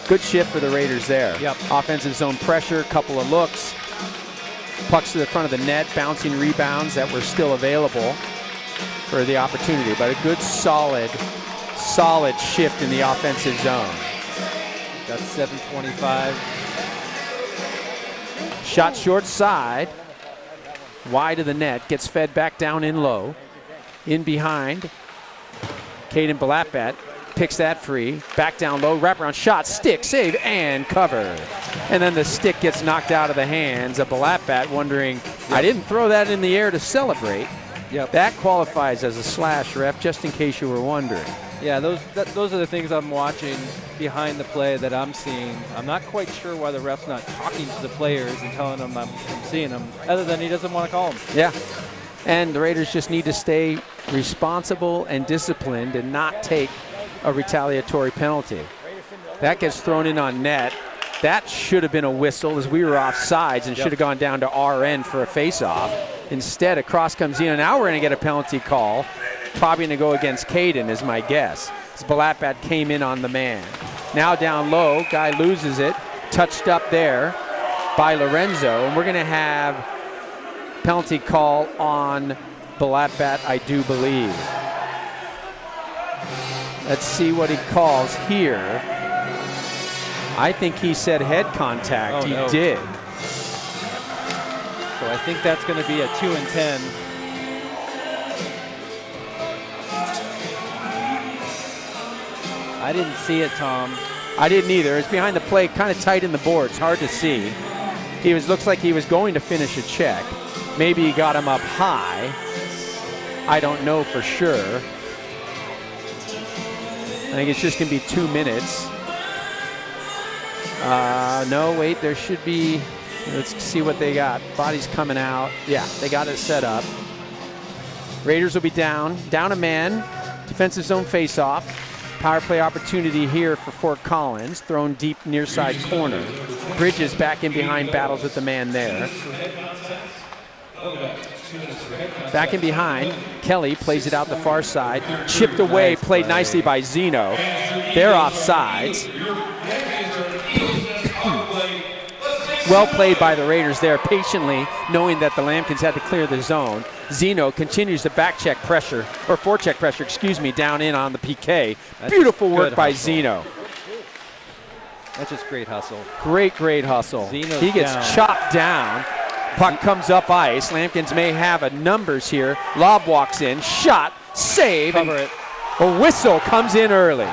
Good shift for the Raiders there. Yep. Offensive zone pressure, couple of looks. Pucks to the front of the net, bouncing rebounds that were still available for the opportunity. But a good solid shift in the offensive zone. Got 7:25. Shot short side, wide of the net, gets fed back down in low. In behind, Caden Balapat picks that free, back down low, wraparound shot, stick, save, and cover. And then the stick gets knocked out of the hands of Balapat, wondering, I didn't throw that in the air to celebrate. Yep. That qualifies as a slash, ref, just in case you were wondering. Yeah, those are the things I'm watching behind the play that I'm seeing. I'm not quite sure why the ref's not talking to the players and telling them I'm seeing them, other than he doesn't want to call them. Yeah. And the Raiders just need to stay responsible and disciplined and not take a retaliatory penalty. That gets thrown in on net. That should have been a whistle as we were off sides and should have gone down to RN for a face-off. Instead, a cross comes in, and now we're going to get a penalty call. Probably going to go against Caden is my guess. Balapat came in on the man. Now down low, guy loses it. Touched up there by Lorenzo, and we're going to have penalty call on Balapat, I do believe. Let's see what he calls here. I think he said head contact. Oh, he no. did. So I think that's going to be a 2 and 10. I didn't see it, Tom. I didn't either. It's behind the plate, kind of tight in the boards, hard to see. Looks like he was going to finish a check. Maybe he got him up high. I don't know for sure. I think it's just going to be 2 minutes. No, wait, there should be, let's see what they got. Body's coming out. Yeah, they got it set up. Raiders will be down a man. Defensive zone face-off. Power play opportunity here for Fort Collins. Thrown deep near side corner. Bridges back in behind, battles with the man there. Back in behind, Kelly plays it out the far side. Chipped away, played nicely by Zeno. They're offsides. Well played by the Raiders there, patiently knowing that the Lambkins had to clear the zone. Zeno continues to back-check pressure, or forecheck pressure, excuse me, down in on the PK. Beautiful work by Zeno. That's just great hustle. Great hustle. Zeno's he gets down. chopped down. Puck comes up ice. Lambkins may have a numbers here. Lob walks in, shot, save, Cover and it. a whistle comes in early.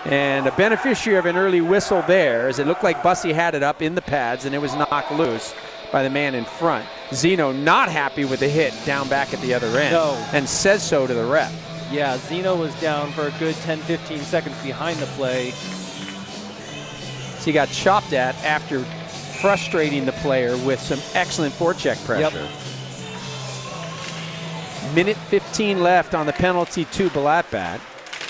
And a beneficiary of an early whistle there, as it looked like Bussy had it up in the pads and it was knocked loose by the man in front. Zeno not happy with the hit down back at the other end. No. And says so to the ref. Yeah, Zeno was down for a good 10-15 seconds behind the play. So he got chopped at after frustrating the player with some excellent forecheck pressure. Minute 15 left on the penalty to Balatbat.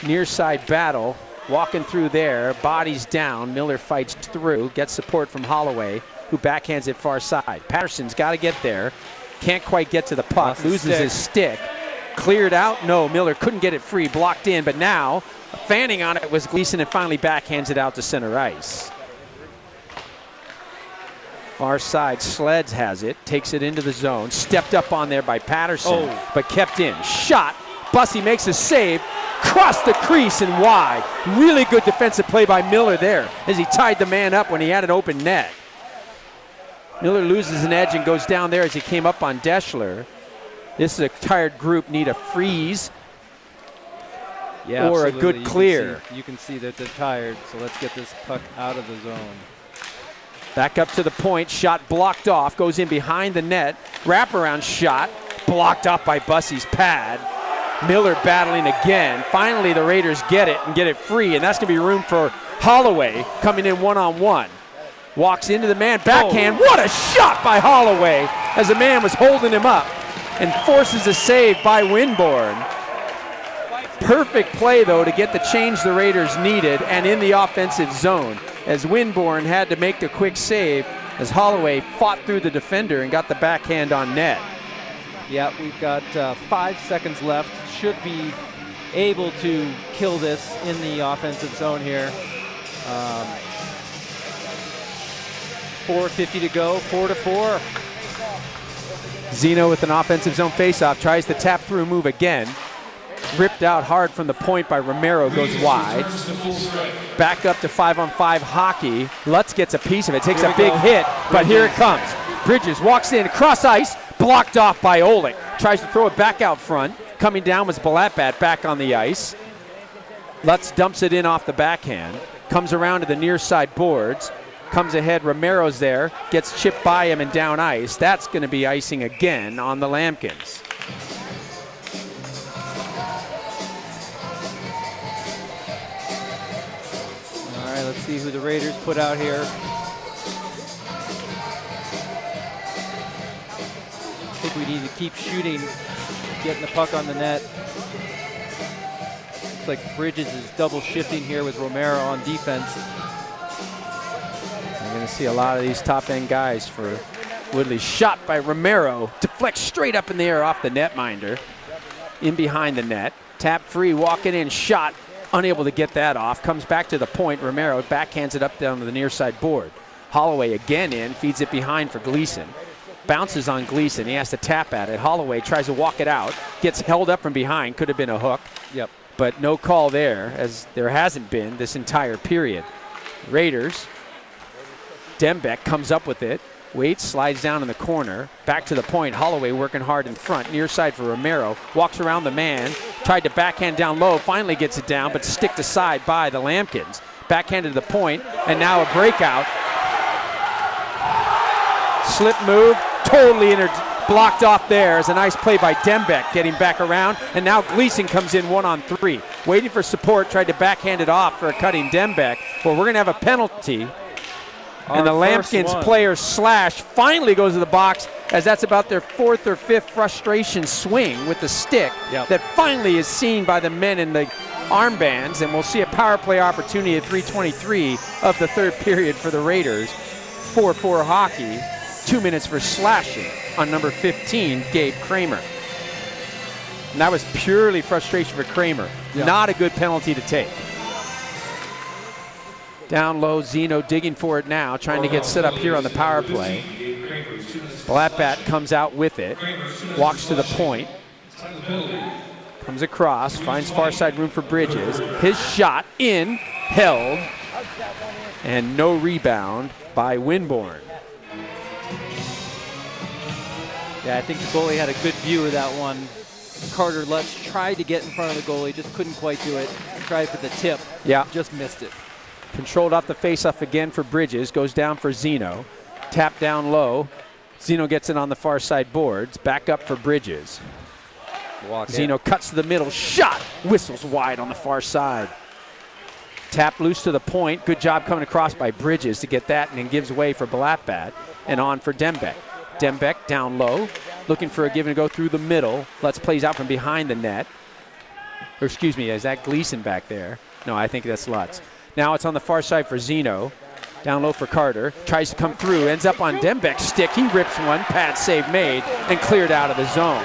Near side battle. Walking through there, bodies down. Miller fights through, gets support from Holloway, who backhands it far side. Patterson's got to get there. Can't quite get to the puck. Loses his stick. Cleared out. No, Miller couldn't get it free. Blocked in, but now fanning on it was Gleason and finally backhands it out to center ice. Far side, Sleds has it. Takes it into the zone. Stepped up on there by Patterson, but kept in. Shot. Bussy makes a save. Crossed the crease and wide. Really good defensive play by Miller there as he tied the man up when he had an open net. Miller loses an edge and goes down there as he came up on Deschler. This is a tired group, need a freeze or a good clear. You can see that they're tired, so let's get this puck out of the zone. Back up to the point, shot blocked off, goes in behind the net. Wraparound shot, blocked off by Bussy's pad. Miller battling again. Finally, the Raiders get it and get it free, and that's going to be room for Holloway coming in one-on-one. Walks into the man, backhand. What a shot by Holloway as the man was holding him up and forces a save by Winborn. Perfect play, though, to get the change the Raiders needed and in the offensive zone as Winborn had to make the quick save as Holloway fought through the defender and got the backhand on net. Yeah, we've got 5 seconds left. Should be able to kill this in the offensive zone here. 4:50 to go, 4-4. Zeno with an offensive zone faceoff, tries the tap through move again. Ripped out hard from the point by Romero, goes wide. Back up to 5-on-5 hockey. Lutz gets a piece of it, takes a big hit, but here it comes. Bridges walks in, cross ice, blocked off by Olick. Tries to throw it back out front. Coming down was Balatbat back on the ice. Lutz dumps it in off the backhand. Comes around to the near side boards. Comes ahead, Romero's there. Gets chipped by him and down ice. That's going to be icing again on the Lambkins. All right, let's see who the Raiders put out here. I think we need to keep shooting, getting the puck on the net. Looks like Bridges is double shifting here with Romero on defense. We're going to see a lot of these top end guys for Woodley. Shot by Romero, deflects straight up in the air off the netminder. In behind the net, tap free, walking in, shot, unable to get that off. Comes back to the point, Romero backhands it up down to the near side board. Holloway again in, feeds it behind for Gleason. Bounces on Gleason. He has to tap at it. Holloway tries to walk it out. Gets held up from behind. Could have been a hook. Yep. But no call there, as there hasn't been this entire period. Raiders. Dembeck comes up with it. Waits, slides down in the corner. Back to the point. Holloway working hard in front. Near side for Romero. Walks around the man. tried to backhand down low, finally gets it down, but sticked aside by the Lampkins. Backhanded to the point, and now a breakout. Slip move, totally blocked off there. Is a nice play by Dembeck, getting back around, and now Gleason comes in 1-on-3. Waiting for support, tried to backhand it off for a cutting Dembeck. Well, we're going to have a penalty. And the Lampkins player Slash finally goes to the box, as that's about their 4th or 5th frustration swing with the stick that finally is seen by the men in the armbands, and we'll see a power play opportunity at 3:23 of the 3rd period for the Raiders. 4-4 hockey, 2 minutes for slashing on number 15, Gabe Kramer. And that was purely frustration for Kramer. Not a good penalty to take. Down low, Zeno digging for it now, trying to get set up here on the power play. Blattbat comes out with it, walks to the point, comes across, finds far side room for Bridges. His shot in, held, and no rebound by Winborn. Yeah, I think the goalie had a good view of that one. Carter Lutz tried to get in front of the goalie, just couldn't quite do it. Tried for the tip, just missed it. Controlled off the faceoff again for Bridges, goes down for Zeno. Tap down low. Zeno gets it on the far side boards. Back up for Bridges. Zeno cuts to the middle, shot, whistles wide on the far side. Tap loose to the point. Good job coming across by Bridges to get that, and then gives way for Blattbat and on for Dembeck. Dembeck down low, looking for a give and go through the middle. Lutz plays out from behind the net. Or excuse me, is that Gleason back there? No, I think that's Lutz. Now it's on the far side for Zeno. Down low for Carter. Tries to come through, ends up on Dembeck's stick. He rips one, pad save made, and cleared out of the zone.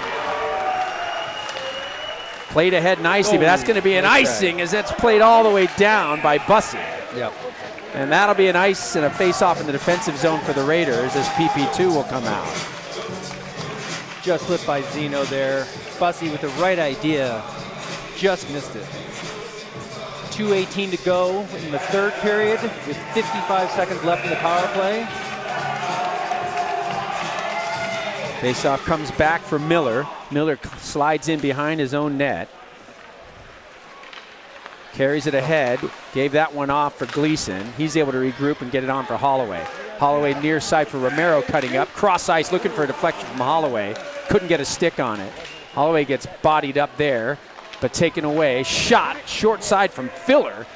Played ahead nicely, but that's going to be an icing as that's played all the way down by Bussy. And that'll be an ice and a face-off in the defensive zone for the Raiders as PP2 will come out. Just slipped by Zeno there. Bussy with the right idea, just missed it. 2:18 to go in the 3rd period with 55 seconds left in the power play. Face-off comes back for Miller. Miller slides in behind his own net. Carries it ahead. Gave that one off for Gleason. He's able to regroup and get it on for Holloway. Holloway near side for Romero cutting up. Cross ice looking for a deflection from Holloway. Couldn't get a stick on it. Holloway gets bodied up there, but taken away. Shot short side from Filler.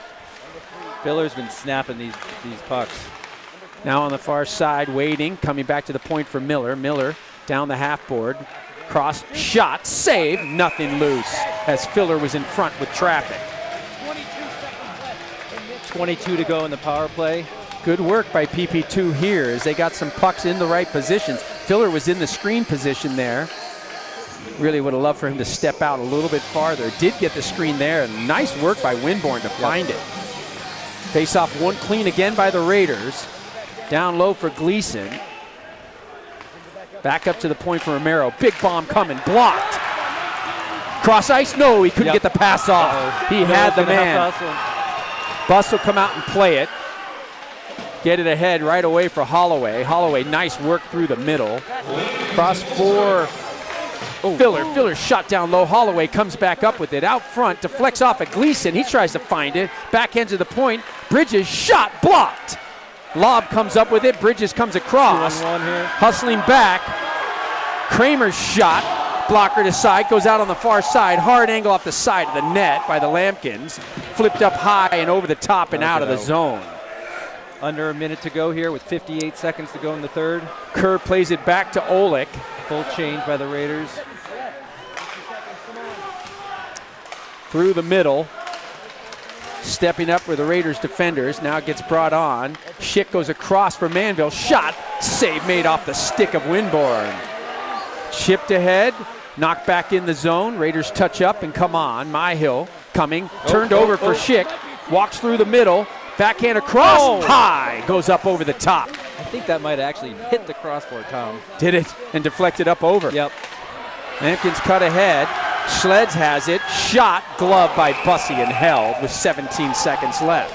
Filler's been snapping these pucks. Now on the far side, waiting, coming back to the point for Miller. Miller down the half board. Cross, shot, save, nothing loose as Filler was in front with traffic. 22 to go in the power play. Good work by PP2 here as they got some pucks in the right positions. Filler was in the screen position there. Really would have loved for him to step out a little bit farther. Did get the screen there. Nice work by Winborn to find it. Face off one clean again by the Raiders. Down low for Gleason. Back up to the point for Romero. Big bomb coming, blocked. Cross ice, no, he couldn't get the pass off. He had the man. Buss will come out and play it. Get it ahead right away for Holloway. Holloway, nice work through the middle. Cross for Filler. Filler shot down low. Holloway comes back up with it. Out front, deflects off at Gleason. He tries to find it. Backhand to the point. Bridges, shot, blocked. Lob comes up with it. Bridges comes across. 2-on-1 here. Hustling back. Kramer's shot. Blocker to side. Goes out on the far side. Hard angle off the side of the net by the Lampkins. Flipped up high and over the top and out of the zone. Under a minute to go here with 58 seconds to go in the 3rd. Kerr plays it back to Olick. Full change by the Raiders. Through the middle. Stepping up for the Raiders defenders. Now it gets brought on. Schick goes across for Manville. Shot. Save made off the stick of Winborn. Chipped ahead. Knocked back in the zone. Raiders touch up and come on. Myhill coming. Turned over for Schick. Walks through the middle. Backhand across. High. Goes up over the top. I think that might actually hit the crossbar, Tom. Did it? And deflected up over. Yep. Lampkins cut ahead. Schleds has it. Shot. Glove by Bussy and held with 17 seconds left.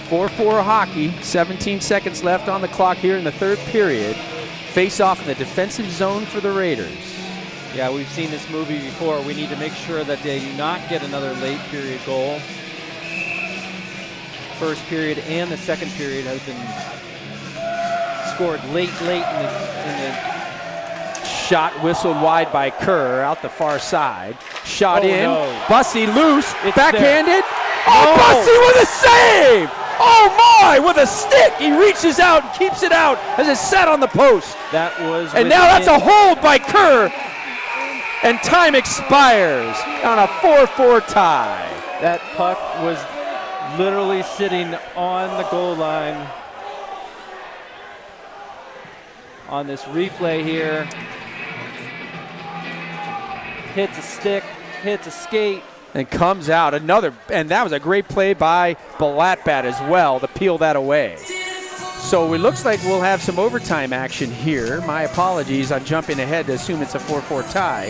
4-4 hockey. 17 seconds left on the clock here in the 3rd period. Face off in the defensive zone for the Raiders. Yeah, we've seen this movie before. We need to make sure that they do not get another late period goal. First period and the second period has been scored late in the Shot whistled wide by Kerr out the far side. Shot Oh, in. no. Bussy loose. It's Backhanded. there. Oh, No. Bussy with a save! Oh my! With a stick, he reaches out and keeps it out as it sat on the post. That was. And now that's a hold by Kerr. And time expires on a 4-4 tie. That puck was literally sitting on the goal line. On this replay here. Hits a stick, hits a skate. And comes out another, and that was a great play by Balatbat as well to peel that away. So it looks like we'll have some overtime action here. My apologies on jumping ahead to assume it's a 4-4 tie.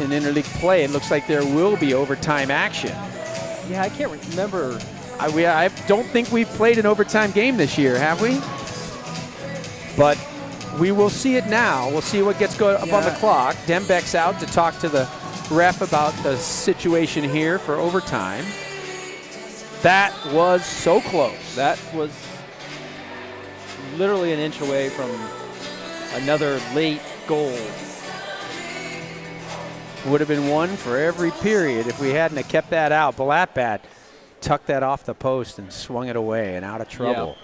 In interleague play, it looks like there will be overtime action. Yeah, I can't remember. I don't think we've played an overtime game this year, have we? But we will see it now. We'll see what gets up on the clock. Dembeck's out to talk to the ref about the situation here for overtime. That was so close. That was literally an inch away from another late goal. Would have been one for every period if we hadn't have kept that out. Balatbat tucked that off the post and swung it away and out of trouble. Yeah.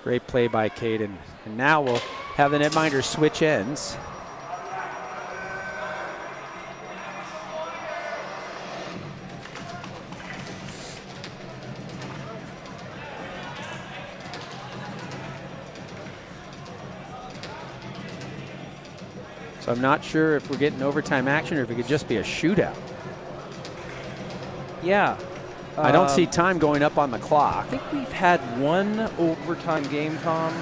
Great play by Caden. And now we'll have the netminder switch ends. So I'm not sure if we're getting overtime action or if it could just be a shootout. Yeah. I don't see time going up on the clock. I think we've had one overtime game, Tom.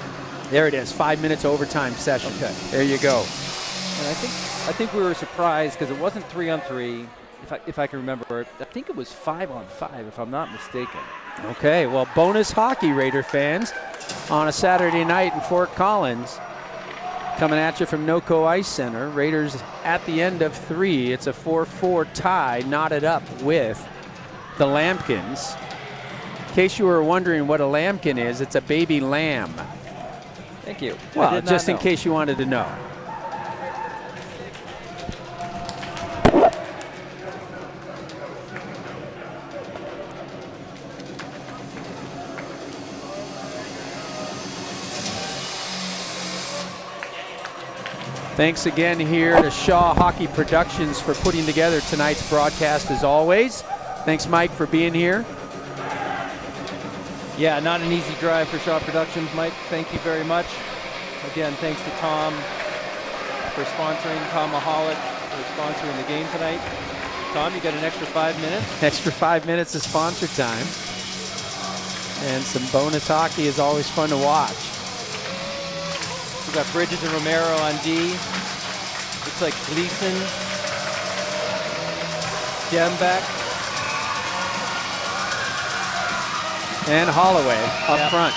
There it is, 5 minutes overtime session. Okay. There you go. And I think we were surprised because it wasn't 3-on-3, if I can remember. I think it was 5-on-5, if I'm not mistaken. Okay, well, bonus hockey, Raider fans, on a Saturday night in Fort Collins. Coming at you from NOCO Ice Center. Raiders at the end of 3. It's a 4-4 tie, knotted up with the Lambkins. In case you were wondering what a lambkin is, it's a baby lamb. Thank you. Well, just in case you wanted to know. Thanks again here to Shaw Hockey Productions for putting together tonight's broadcast as always. Thanks, Mike, for being here. Yeah, not an easy drive for Shaw Productions, Mike. Thank you very much. Again, thanks to Tom for sponsoring, Tom Mahalik for sponsoring the game tonight. Tom, you got an extra 5 minutes? Extra 5 minutes of sponsor time. And some bonus hockey is always fun to watch. We've got Bridges and Romero on D. Looks like Gleason, Dembeck, and Holloway up front.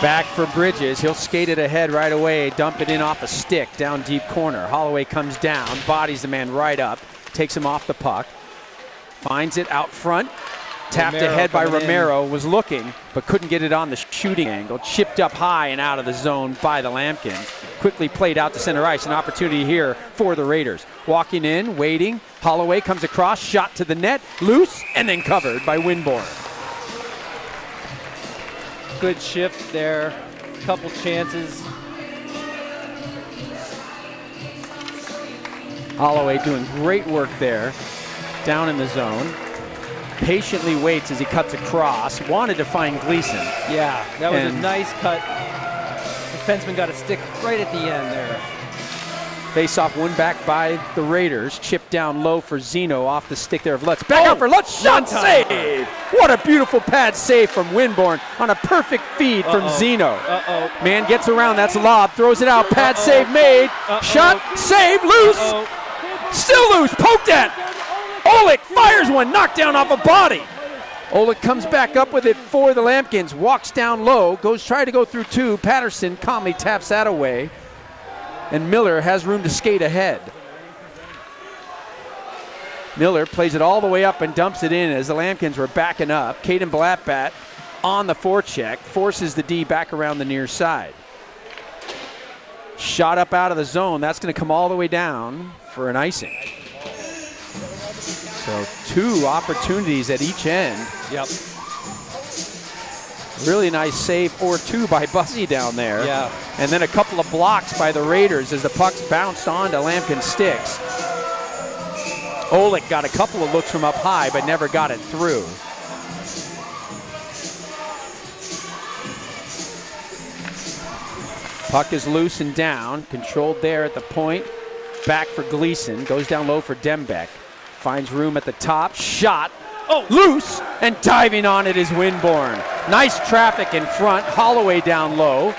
Back for Bridges. He'll skate it ahead right away, dump it in off a stick down deep corner. Holloway comes down, bodies the man right up, takes him off the puck, finds it out front. Tapped Romero ahead by coming Romero, was looking, but couldn't get it on the shooting angle. Chipped up high and out of the zone by the Lambkins. Quickly played out to center ice. An opportunity here for the Raiders. Walking in, waiting. Holloway comes across, shot to the net, loose, and then covered by Winborn. Good shift there. Couple chances. Holloway doing great work there, down in the zone. Patiently waits as he cuts across. Wanted to find Gleason. Yeah, that was a nice cut. Defenseman got a stick right at the end there. Face-off won back by the Raiders. Chipped down low for Zeno off the stick there of Lutz. Back out for Lutz. Shot save! What a beautiful pad save from Winborn on a perfect feed from Zeno. Man gets around. That's lob. Throws it out. Pad save made. Shot. Save. Loose. Still loose. Poked at. Olick fires one, knocked down off a body. Olick comes back up with it for the Lambkins, walks down low, try to go through two. Patterson calmly taps that away. and Miller has room to skate ahead. Miller plays it all the way up and dumps it in as the Lambkins were backing up. Caden Blattbat on the forecheck, forces the D back around the near side. Shot up out of the zone. That's going to come all the way down for an icing. So 2 opportunities at each end. Yep. Really nice save or 2 by Bussey down there. Yeah. And then a couple of blocks by the Raiders as the pucks bounced onto Lambkin sticks. Olick got a couple of looks from up high, but never got it through. Puck is loose and down, controlled there at the point. Back for Gleason, goes down low for Dembeck. Finds room at the top, shot, loose, and diving on it is Winborn. Nice traffic in front, Holloway down low.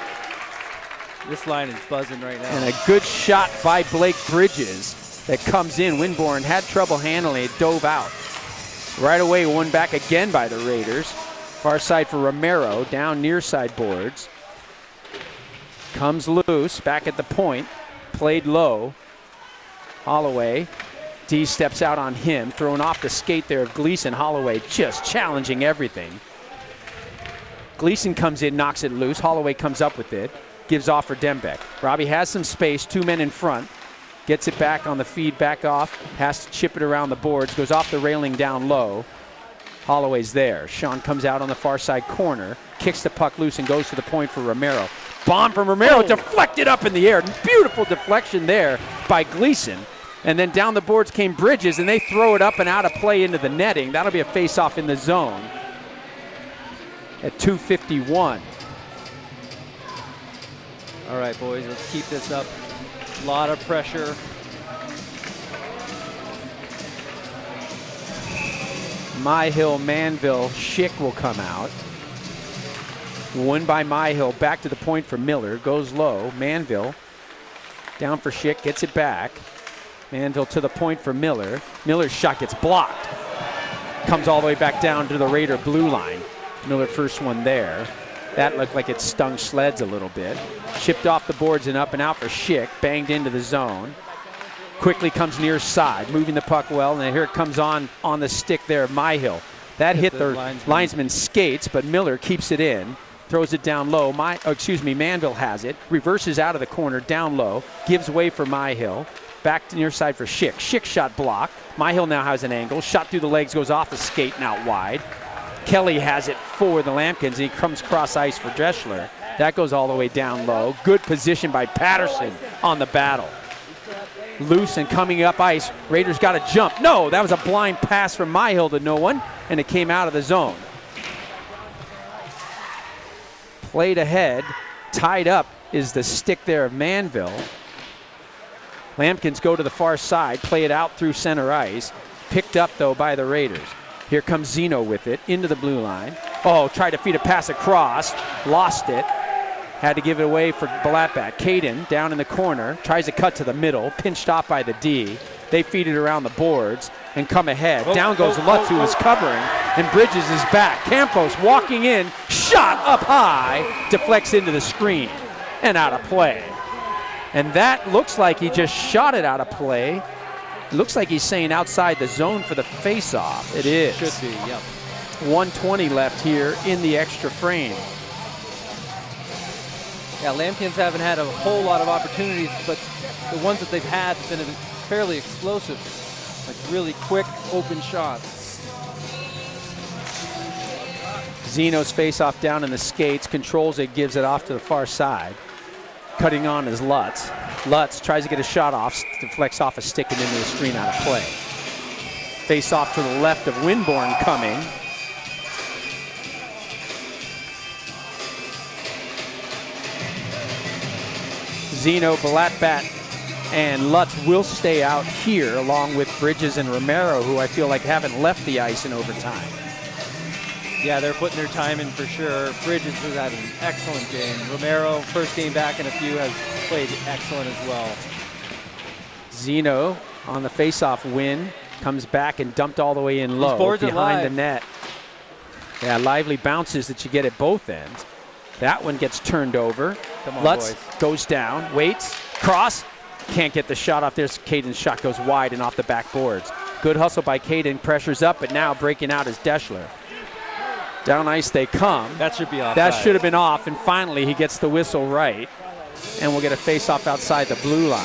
This line is buzzing right now. And a good shot by Blake Bridges that comes in. Winborn had trouble handling it, dove out. Right away, won back again by the Raiders. Far side for Romero, down near side boards. Comes loose, back at the point, played low. Holloway, D steps out on him, thrown off the skate there of Gleason. Holloway just challenging everything. Gleason comes in, knocks it loose. Holloway comes up with it, gives off for Dembeck. Robbie has some space, 2 men in front. Gets it back on the feed, back off, has to chip it around the boards, goes off the railing down low. Holloway's there. Sean comes out on the far side corner, kicks the puck loose and goes to the point for Romero. Bomb from Romero, deflected up in the air. Beautiful deflection there by Gleason. And then down the boards came Bridges, and they throw it up and out of play into the netting. That'll be a face-off in the zone at 2:51. All right, boys, let's keep this up. A lot of pressure. Myhill, Manville, Schick will come out. Won by Myhill, back to the point for Miller, goes low. Manville down for Schick, gets it back. Manville to the point for Miller. Miller's shot gets blocked. Comes all the way back down to the Raider blue line. Miller first one there. That looked like it stung Sleds a little bit. Chipped off the boards and up and out for Schick, banged into the zone. Quickly comes near side, moving the puck well, and here it comes on the stick there of Myhill. That hit the linesman's skates, but Miller keeps it in, throws it down low. Manville has it, reverses out of the corner, down low, gives way for Myhill. Back to near side for Schick. Schick shot blocked. Myhill now has an angle, shot through the legs, goes off the skate and out wide. Kelly has it for the Lambkins, and he comes cross ice for Dreschler. That goes all the way down low. Good position by Patterson on the battle. Loose and coming up ice. Raiders got a jump. No, that was a blind pass from Myhill to no one, and it came out of the zone. Played ahead. Tied up is the stick there of Manville. Lambkins go to the far side, play it out through center ice. Picked up, though, by the Raiders. Here comes Zeno with it into the blue line. Oh, tried to feed a pass across, lost it. Had to give it away for Blattbat. Caden down in the corner, tries to cut to the middle, pinched off by the D. They feed it around the boards and come ahead. Down goes Lutz, who is covering, and Bridges is back. Campos walking in, shot up high, deflects into the screen and out of play. And that looks like he just shot it out of play. Looks like he's saying outside the zone for the face-off. It is. Should be, yep. 1:20 left here in the extra frame. Yeah, Lambkins haven't had a whole lot of opportunities, but the ones that they've had have been fairly explosive, like really quick, open shots. Zeno's face-off down in the skates, controls it, gives it off to the far side. Cutting on is Lutz. Lutz tries to get a shot off, deflects off a stick and into the screen, out of play. Face off to the left of Winborn coming. Zeno, Blattbat, and Lutz will stay out here along with Bridges and Romero, who I feel like haven't left the ice in overtime. Yeah, they're putting their time in for sure. Bridges has had an excellent game. Romero, first game back in a few, has played excellent as well. Zeno on the face-off win, comes back and dumped all the way in low behind the net. Yeah, lively bounces that you get at both ends. That one gets turned over. Come on, Lutz boys. goes down, waits, Cross. Can't get the shot off there. Caden's shot goes wide and off the backboards. Good hustle by Caden. Pressure's up, but now breaking out is Deschler. Down ice they come. That should be off. That should have been off, and finally he gets the whistle right. And we'll get a face-off outside the blue line.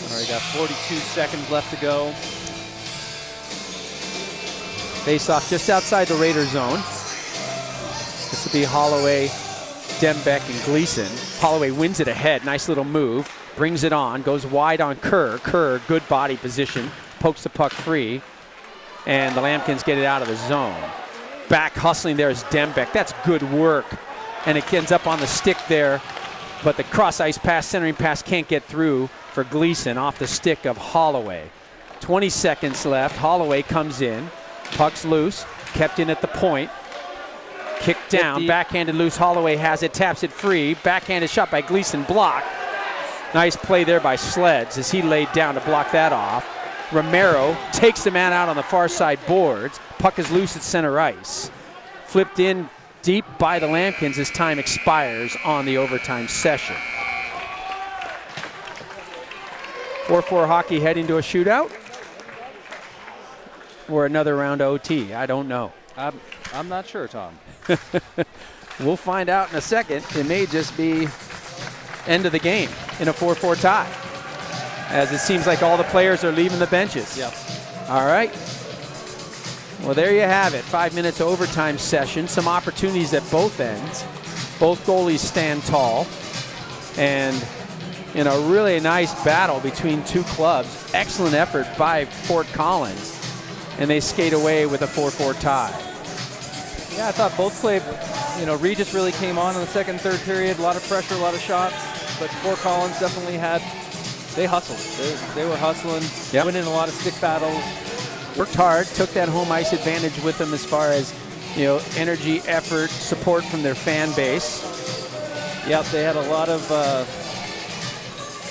All right, got 42 seconds left to go. Face-off just outside the Raider zone. This will be Holloway, Dembeck, and Gleason. Holloway wins it ahead. Nice little move. Brings it on. Goes wide on Kerr. Kerr, good body position. Pokes the puck free. And the Lambkins get it out of the zone. Back hustling there is Dembeck. That's good work. And it ends up on the stick there. But the cross-ice pass, centering pass can't get through for Gleason off the stick of Holloway. 20 seconds left. Holloway comes in. Puck's loose. Kept in at the point. Kicked down. Backhanded loose. Holloway has it. Taps it free. Backhanded shot by Gleason. Blocked. Nice play there by Sleds as he laid down to block that off. Romero takes the man out on the far side boards. Puck is loose at center ice. Flipped in deep by the Lambkins as time expires on the overtime session. 4-4 hockey heading to a shootout? Or another round of OT? I don't know. I'm not sure, Tom. We'll find out in a second. It may just be end of the game in a 4-4 tie, as it seems like all the players are leaving the benches. Yep. All right. Well, there you have it. 5 minutes overtime session. Some opportunities at both ends. Both goalies stand tall. And in a really nice battle between two clubs. Excellent effort by Fort Collins. And they skate away with a 4-4 tie. Yeah, I thought both played. Regis really came on in the second, third period. A lot of pressure, a lot of shots. But Fort Collins definitely they hustled. They were hustling, winning a lot of stick battles. Worked hard, took that home ice advantage with them as far as, energy, effort, support from their fan base. Yep, they had a lot of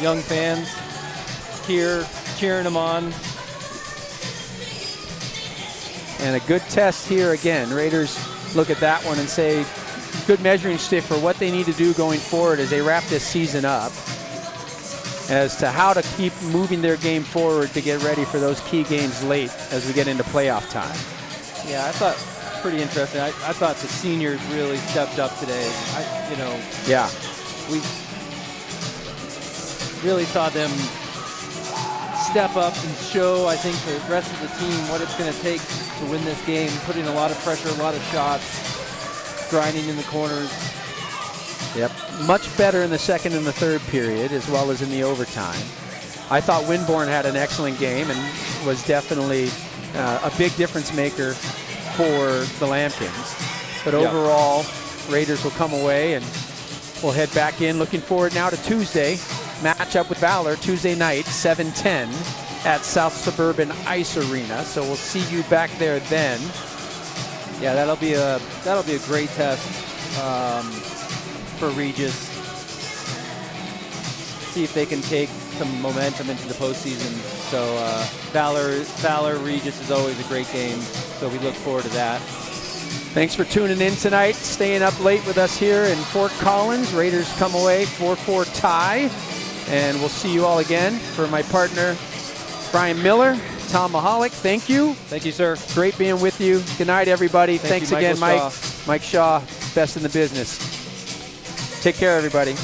young fans here cheering them on. And a good test here again. Raiders look at that one and say, good measuring stick for what they need to do going forward as they wrap this season up, as to how to keep moving their game forward to get ready for those key games late as we get into playoff time. Yeah, I thought pretty interesting. I thought the seniors really stepped up today. Yeah. We really saw them step up and show, I think, the rest of the team what it's going to take to win this game, putting a lot of pressure, a lot of shots, grinding in the corners. Yep, much better in the second and the third period, as well as in the overtime. I thought Winborn had an excellent game and was definitely a big difference maker for the Lambkins. But overall, Raiders will come away and we'll head back in. Looking forward now to Tuesday, match up with Valor Tuesday night, 7:10 at South Suburban Ice Arena. So we'll see you back there then. Yeah, that'll be a great test for Regis. See if they can take some momentum into the postseason. So Valor Regis is always a great game. So we look forward to that. Thanks for tuning in tonight, staying up late with us here in Fort Collins. Raiders come away 4-4 tie. And we'll see you all again. For my partner, Brian Miller, Tom Mahalik, thank you. Thank you, sir. Great being with you. Good night, everybody. Thanks again, Mike. Mike Shaw, best in the business. Take care, everybody.